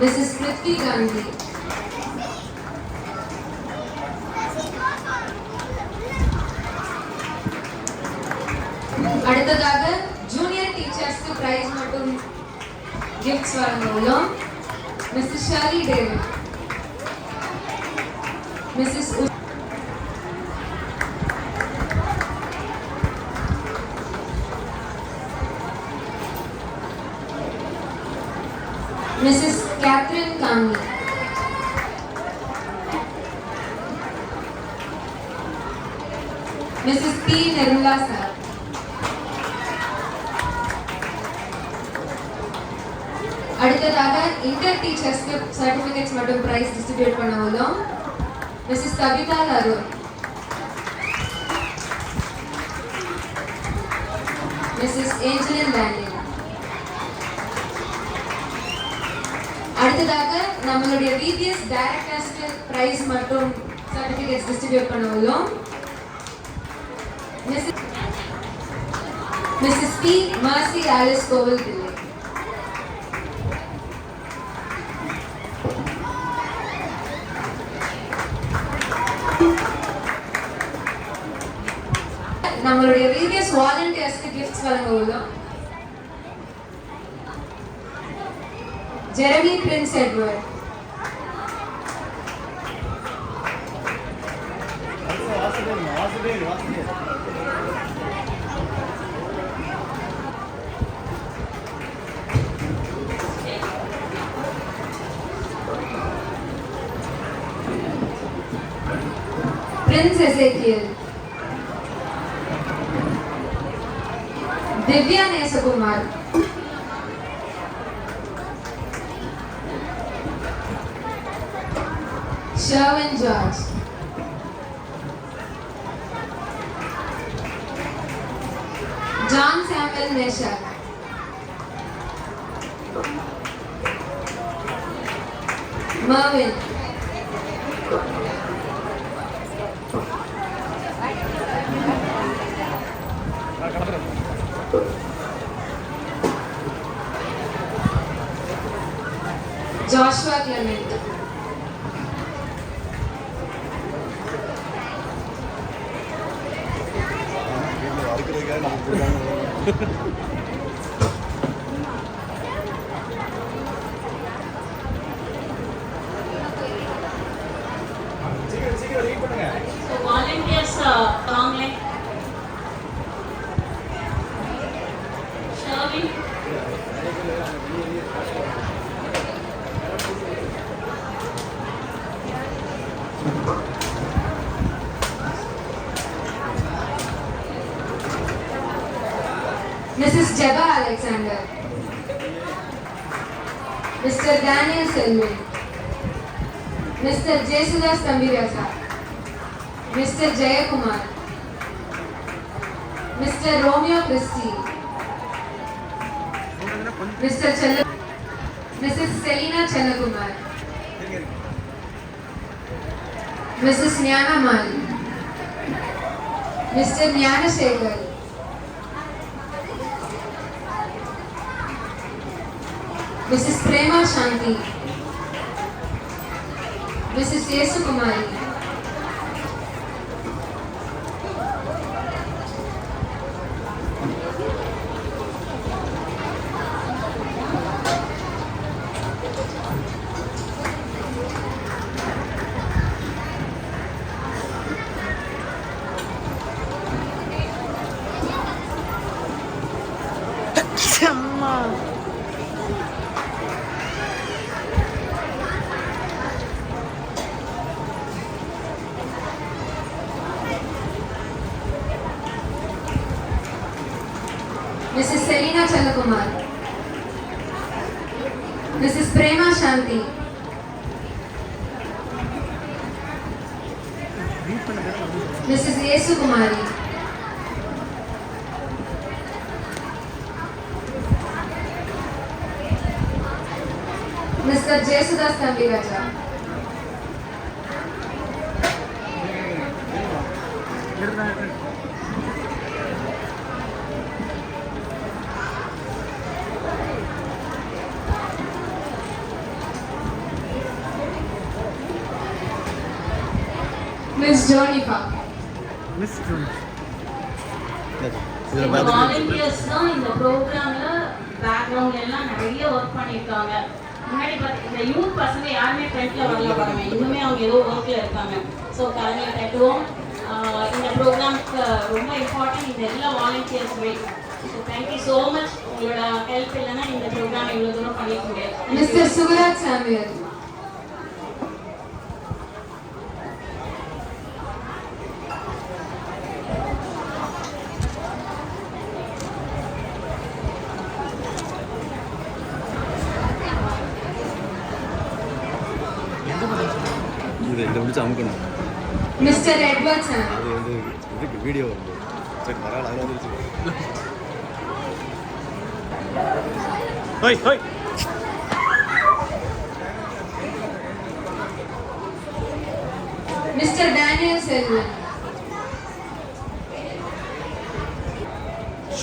Mrs. Prithvi Gandhi. அடுத்ததாக ஜூனியர் டீச்சர்ஸ்க்கு பிரைஸ் மற்றும் கிஃப்ட்ஸ் வழங்க உள்ளோம். Mrs Shirley David, Mrs Mrs Catherine காமி, மிஸ்ஸஸ் பி நிர்மலா சார். அடுத்ததாக இன்டர் டீச்சர்ஸ்க்கு சர்டிபிகேட்ஸ் மற்றும் பிரைஸ் டிஸ்ட்ரிபியூட் பண்ண உள்ளோம். Mrs Kavitha Larur, Mrs Angeline Daniel. அடுத்ததாக நம்மளுடைய விபிஎஸ் டைரக்டர்ஸ்க்கு பிரைஸ் மற்றும் சர்டிபிகேட்ஸ் டிஸ்ட்ரிபியூட் பண்ண உள்ளோம். மிஸ்ஸஸ் பி மர்சி ஆலிஸ் கோவில் தில்லை. நம்மளுடைய விபிஎஸ் வாலண்டியர்ஸ்க்கு கிஃப்ட்ஸ் வழங்க உள்ளோம். Jeremy Prince Edward, Prince Ezekiel, Divya Nesakumar, Sharvin George, John Samuel Meshach, Mervin, Joshua Clement, So volunteers long leg. Sherwin. Mrs. Jeba Alexander, Mr. Daniel Selwyn, Mr. Jesudas Tambirasa, Mr. Jayakumar, Mr. Romeo Christie, Mrs. Selina Channakumar, Mrs. Nyana Mali, Mr. Nyana Shekhar, Mrs. Prema Shanti, Mrs. Yesu Kumari, Prerna Challakumar, Mrs. Prema Shanti, Mrs. Yesu Kumari, Mr. Jesudas Tambiraja, Miss Jonifa. இந்த volunteers தான் இந்த ப்ரோக்ராம்ல பேக்ரவுண்ட்ல எல்லாம் நிறைய work பண்ணியிருக்காங்க. முன்னாடி இந்த யூத் பசங்க யாருமே ஃப்ரண்ட்ல வரல பாருங்க, இன்னுமே அவங்க ஏதோ ஒர்க்ல இருக்காங்க. ஸோ கலைஞர் தட்டுவோம். இந்த ப்ரோக்ராம்க்கு ரொம்ப இம்பார்ட்டன்ட் இந்த எல்லா வாலண்டியர்ஸுமே. So thank you so much. உங்களோட ஹெல்ப் இல்லைன்னா இந்த ப்ரோக்ராம் இவ்வளோ தூரம் பண்ணிக்க முடியாது. Mr. Sugaraj Samuel, இதை முடிச்சு அமுக்கணும். Mr. Edward Sam, அது வந்து இதுக்கு வீடியோ வந்து சரி வராது அதில் வந்துருச்சு. ஹோய் ஹோய் Mr. Daniel Selvan,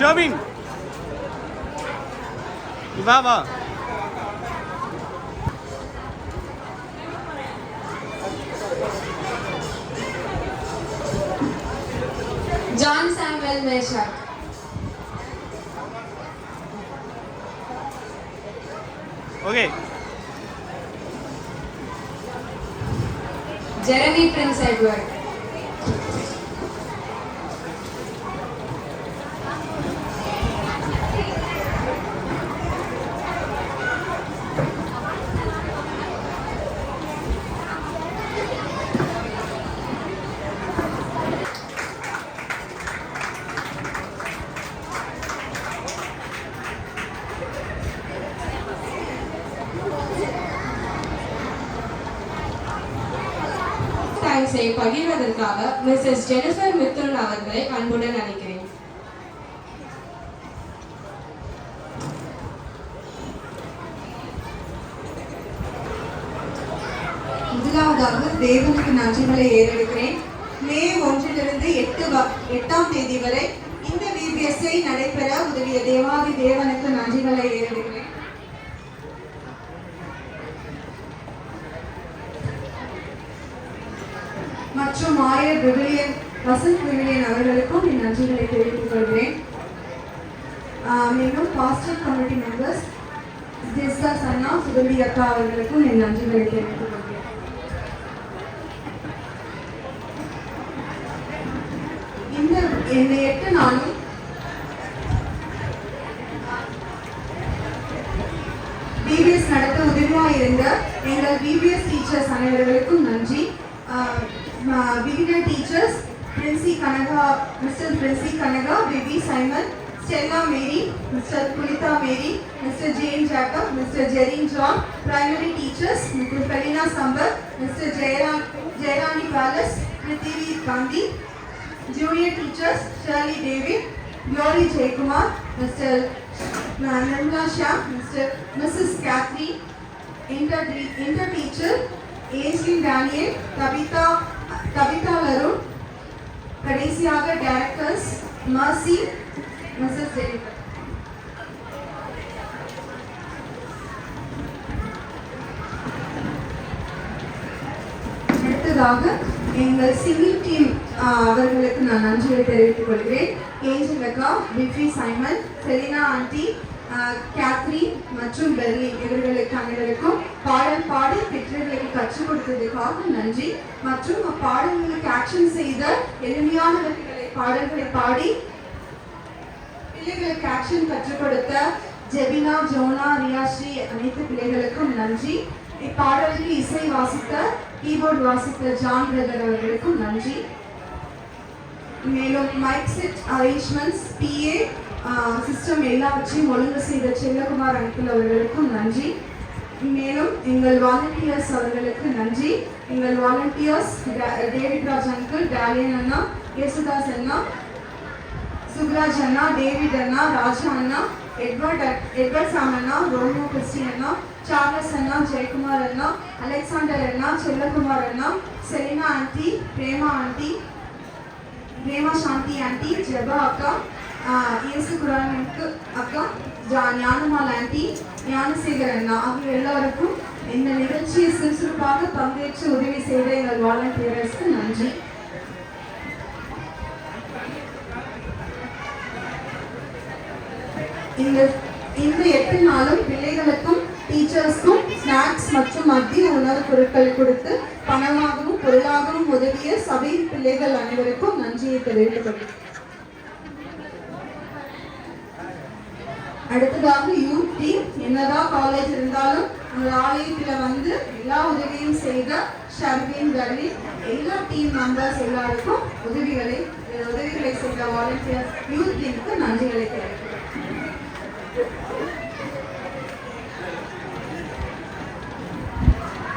ஷோபின் வா வா. John Samuel Meshak, okay Jeremy Prince Edward, தேங்க்ஸை பகிர்வதற்காக மிஸ்ஸஸ் ஜெனிஃபர் மித்துரன் அவர்களை அன்புடன் அழைக்கிறேன். முதலாவதாக தேவனுக்கு நன்றிகளை ஏறெடுக்கிறேன். மே 1 8ஆம் தேதி வரை இந்த VBSஐ நடைபெற உதவிய தேவாதி தேவனுக்கு நன்றிகளை ஏறெடுக்கிறேன். மற்றும் ஆயர் விவிலியன் வசந்த் விவிலியன் அவர்களுக்கும் என் நன்றிகளை தெரிவித்துக் கொள்கிறேன். மேலும் pastor committee members Jestha Sanna Suganthi அக்கா அவர்களுக்கும் என் நன்றிகளை தெரிவித்துக் கொள்கிறேன். இந்த 8 நாளும் VBS நடத்த உதவியாக இருந்த எங்கள் VBS டீச்சர்ஸ் அனைவர்களுக்கும் நன்றி. Beginner teachers, Princey Kanaga, Mr. Princey Kanaga, Baby Simon, Stella Mary, Mr. Kulita Mary, Mr. Jane Jacob, Mr. Jerin John. Primary teachers, Mr. Felina Sambar, Mr. Jairani Palace, Prithvi Gandhi. Junior teachers, Shirley David, Glory Jaykumar, Mr. Nirmala Shah, Mrs. Kathy. Inter teacher, Aislinn Daniel, Tabitha Larun. கடைசியாக directors mercy, Mrs Jennifer. அடுத்ததாக எங்கள் singing team அவர்களுக்கு நான் நன்றியை தெரிவித்துக் கொள்கிறேன். Angel அக்கா, பிஃபி Simon, Selena aunty, Khetri மற்றும் பெர்லி இவர்களுக்கு அனைவருக்கும் பாடல் பாடி பெற்றோர்களுக்கு கற்றுக் கொடுத்ததுக்காக நன்றி. மற்றும் அப்பாடல்களுக்கு ஆக்ஷன் செய்த எளிமையான பாடல்களை பாடி பிள்ளைகளுக்கு ஆக்ஷன் கற்றுக் கொடுத்த ஜெபினா, ஜோனா, ரியாஸ்ரீ அனைத்து பிள்ளைகளுக்கும் நன்றி. இப்பாடலுக்கு இசை வாசித்த கீபோர்டு வாசித்த ஜான் பிரதர் அவர்களுக்கும் நன்றி. மேலும் mic set arrangements, PA system எல்லாவற்றையும் ஒழுங்கு செய்த செல்லகுமார் அங்கிள் அவர்களுக்கும் நன்றி. மேலும் எங்கள் வாலண்டியர்ஸ் அவர்களுக்கு நன்றி. எங்கள் volunteers David Raj uncle, Dalian அண்ணா, யேசுதாஸ் அண்ணா, சுப்ராஜ் அண்ணா, டேவிட் அண்ணா, ராஜா அண்ணா, எட்வர்ட் சாம் அண்ணா, ரோமியோ கிறிஸ்டின் அண்ணா, சார்லஸ் அண்ணா, ஜெயக்குமார் அண்ணா, அலெக்சாண்டர் அண்ணா, செல்லகுமார் அண்ணா, Selina aunty, Prema aunty, Prema Shanthi aunty, Jeba அக்கா, இயேசு குரானுக்கு அக்கா, ஞானமால் ஆண்டி, ஞானசேகர் அண்ணா ஆகிய எல்லாருக்கும் இந்த நிகழ்ச்சியை சுறுசுறுப்பாக பங்கேற்று உதவி செய்த எங்கள் வாலண்டியர்ஸ்க்கு நன்றி. இந்த 8 நாளும் பிள்ளைகளுக்கும் டீச்சர்ஸ்க்கும் ஸ்நாக்ஸ் மற்றும் மதிய உணவுப் பொருட்கள் கொடுத்து பணமாகவும் பொருளாகவும் உதவிய சபை பிள்ளைகள் அனைவருக்கும் நன்றியை தெரிவித்துக் கொள்கிறேன். அடுத்ததாக யூத் டீம், என்னதான் காலேஜ் இருந்தாலும் நம்ம ஆலயத்தில் வந்து எல்லா உதவியும் செய்த ஷர்வின், கர்வின், எல்லா டீம் மெம்பர்ஸ் எல்லாருக்கும் உதவிகளை செய்த வாலண்டியர் யூத் டீமுக்கு நன்றிகளை தெரிவிக்கிறேன்.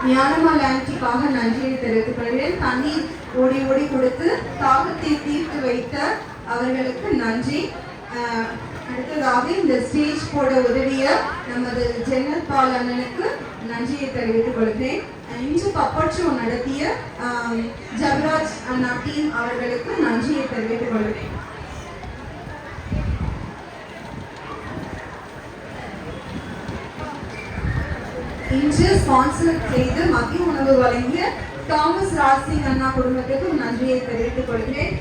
ஞானமால் ஆண்டிக்காக நன்றியை தெரிவித்துக் கொள்கிறேன். தண்ணீர் ஓடி ஓடி கொடுத்து தாகத்தை தீர்த்து வைத்த அவர்களுக்கு நன்றி. அடுத்ததாக இந்த ஸ்டேஜ் போட உதவிய நமது ஜெனரல் பால் அண்ணனுக்கு நன்றியை தெரிவித்துக் கொள்கிறேன். இன்று பப்பட் ஷோ நடத்திய ஜபராஜ் அண்ணா டீம் அவர்களுக்கு நன்றியை தெரிவித்துக் கொள்கிறேன். இன்று ஸ்பான்சர் செய்து மதிய உணவு வழங்கிய தாமஸ் ராஜ்சிங் அண்ணா குடும்பத்துக்கு நன்றியை தெரிவித்துக் கொள்கிறேன்.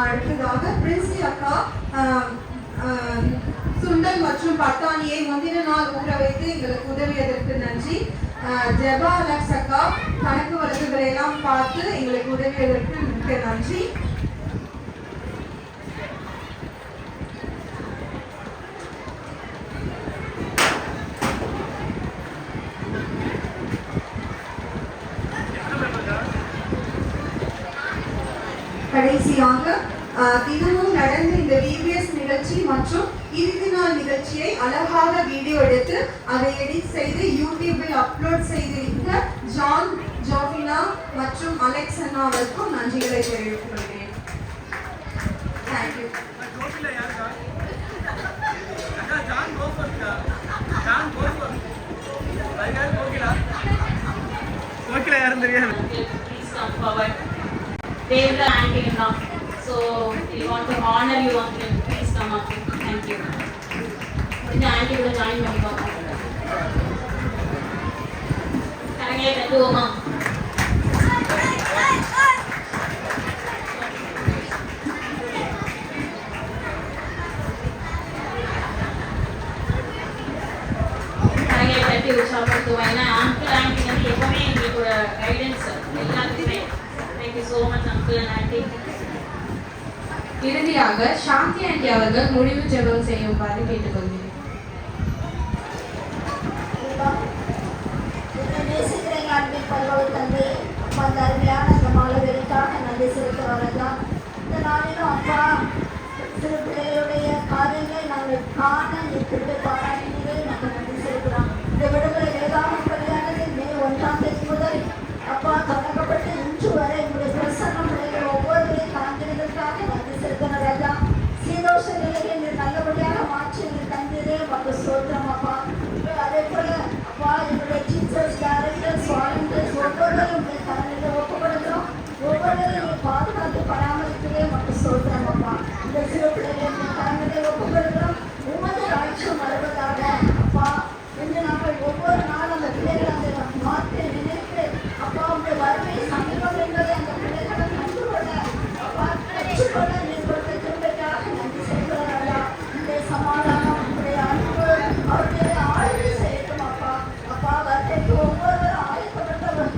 அடுத்ததாக பிரின்சி அக்கா சுண்டல் மற்றும் பட்டாணியை முந்தின நாள் ஊற வைத்து எங்களுக்கு உதவியதற்கு நன்றி. ஜெபா அலெக்ஸ் அக்கா கணக்கு வழக்குகளை எல்லாம் பார்த்து எங்களுக்கு உதவியதற்கு மிக்க நன்றி. கடைசியாக தினமும் நடந்த இந்த விபிஎஸ் நிகழ்ச்சி மற்றும் இறுதி நாள் நிகழ்ச்சியை அழகாக வீடியோ எடுத்து அதை எடிட் செய்து யூடியூபில் அப்லோட் செய்திருந்த ஜான், ஜோஃபினா மற்றும் அலெக்ஸ் அண்ணா அவருக்கும் நன்றிகளை தெரிவித்துக் கொள்கிறேன். தேங்க்யூ. யாரும் தெரியாது. Devra auntie in law. So we want to honor you, uncle. Please come up. Thank you. இந்த ஆண்டி கூட ஜாயின் பண்ணி பார்ப்போம். கரங்களை தட்டுவோமா? கரங்களை தட்டி உற்சாகப்படுத்துவோம். ஏன்னா அங்கிள் ஆண்டி வந்து எப்பவுமே எங்களுக்கு ஒரு கைடன்ஸ் எல்லாத்துக்குமே. Thank you so much, uncle and auntie. இறுதியாக சாந்தி ஆண்டி அவர்கள் முடிவு ஜெபம் செய்யுமாறு கேட்டுக்கொள்கிறேன். அந்த அருமையான அந்த மாணவர்களுக்காக நன்றி செலுத்துவார்கள். இந்த நாளிலும் அப்பா சிறு பிள்ளைகளுடைய காரியங்களை நாங்கள் காண நிற்கிறது பாராட்டினே நாங்கள் நன்றி செலுத்துகிறோம். இந்த விடுமுறை வேதாகம் பள்ளியானது மே 1ஆம் தேதி முதல் அப்பா தொடங்கப்பட்டு இன்று வரை எங்களுடைய பிரசன்னம் பிள்ளைகள் ஒவ்வொருவரையும் காண்கிறதற்காக நன்றி செலுத்தின ராஜா. சீதோஷ நிலையை நீர் நல்லபடியாக மாற்றி எங்கள் தந்ததே மக்கள் சோத்திரம் அப்பா. அதே போல அப்பா எங்களுடைய டீச்சர்ஸ், டைரக்டர்ஸ், வாலண்டியர்ஸ் ஒவ்வொருவரும் தலைமையில் ஒப்புக்கொடுக்கிறோம். ஒவ்வொருவரையும் பாதுகாத்து பராமரிக்கவே மக்கள் சோத்திரம் அப்பா. இந்த சிறு பிள்ளைகளை தலைமையில் ஒப்புக்கொடுக்கிறோம். உமது ராட்சியம் வருவதாக அப்பா. இன்று நாங்கள் ஒவ்வொரு நாளும் அந்த பிள்ளைகள் அந்த மாற்றை நினைத்து அப்பா உங்களுடைய வறுமை சமீபம் என்பதை அந்த பிள்ளைகளை கண்டுகொள்ள அப்பா கற்றுக்கொள்ள நீர் கொடுத்த திருப்பைக்காக நன்றி செலுத்துகிறாரா. இந்த சமாதானம் உங்களுடைய அன்பு அவருடைய ஆளுகை செய்யட்டும் அப்பா. அப்பா வறுமைக்கு ஒவ்வொருவரும் ஆயத்தப்பட்டவர்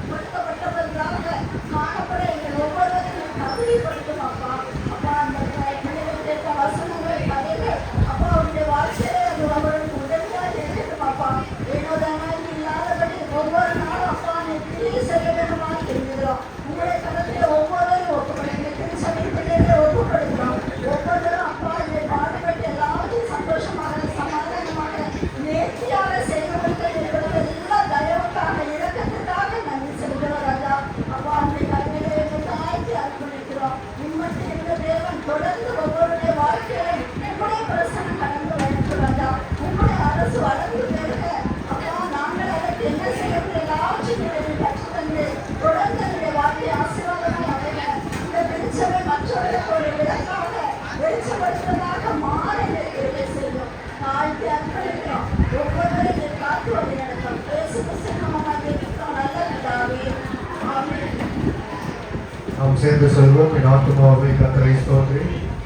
சேர்ந்து சொல்வோம். என் ஆத்துமாவை கர்த்தரை ஸ்தோத்திரி,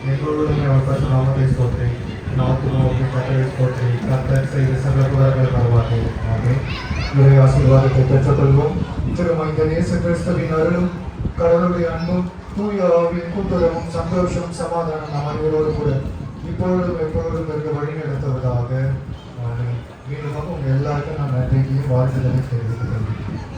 எங்களோடும் அவர் பரிசுத்த நாமத்தை ஸ்தோத்திரி. என் ஆத்துமாவை கர்த்தரை ஸ்தோத்திரி, கர்த்தர் செய்த சகல உபகாரங்களை மறவாதே. ஆமென். இவரை ஆசீர்வாதத்தை பெற்றுக்கொள்வோம். திருமகன் இயேசு கிறிஸ்துவின் அருளும் கடவுளுடைய அன்பும் தூய ஆவியின் கூட்டுறவும் சந்தோஷம் சமாதானம் நம் அனைவரோடு கூட இப்பொழுதும் எப்பொழுதும் இருக்க வழி நடத்துவதாக. மீண்டும் உங்க எல்லாருக்கும் நான் நன்றியையும் வாழ்த்துதலை தெரிவித்துக் கொள்கிறேன்.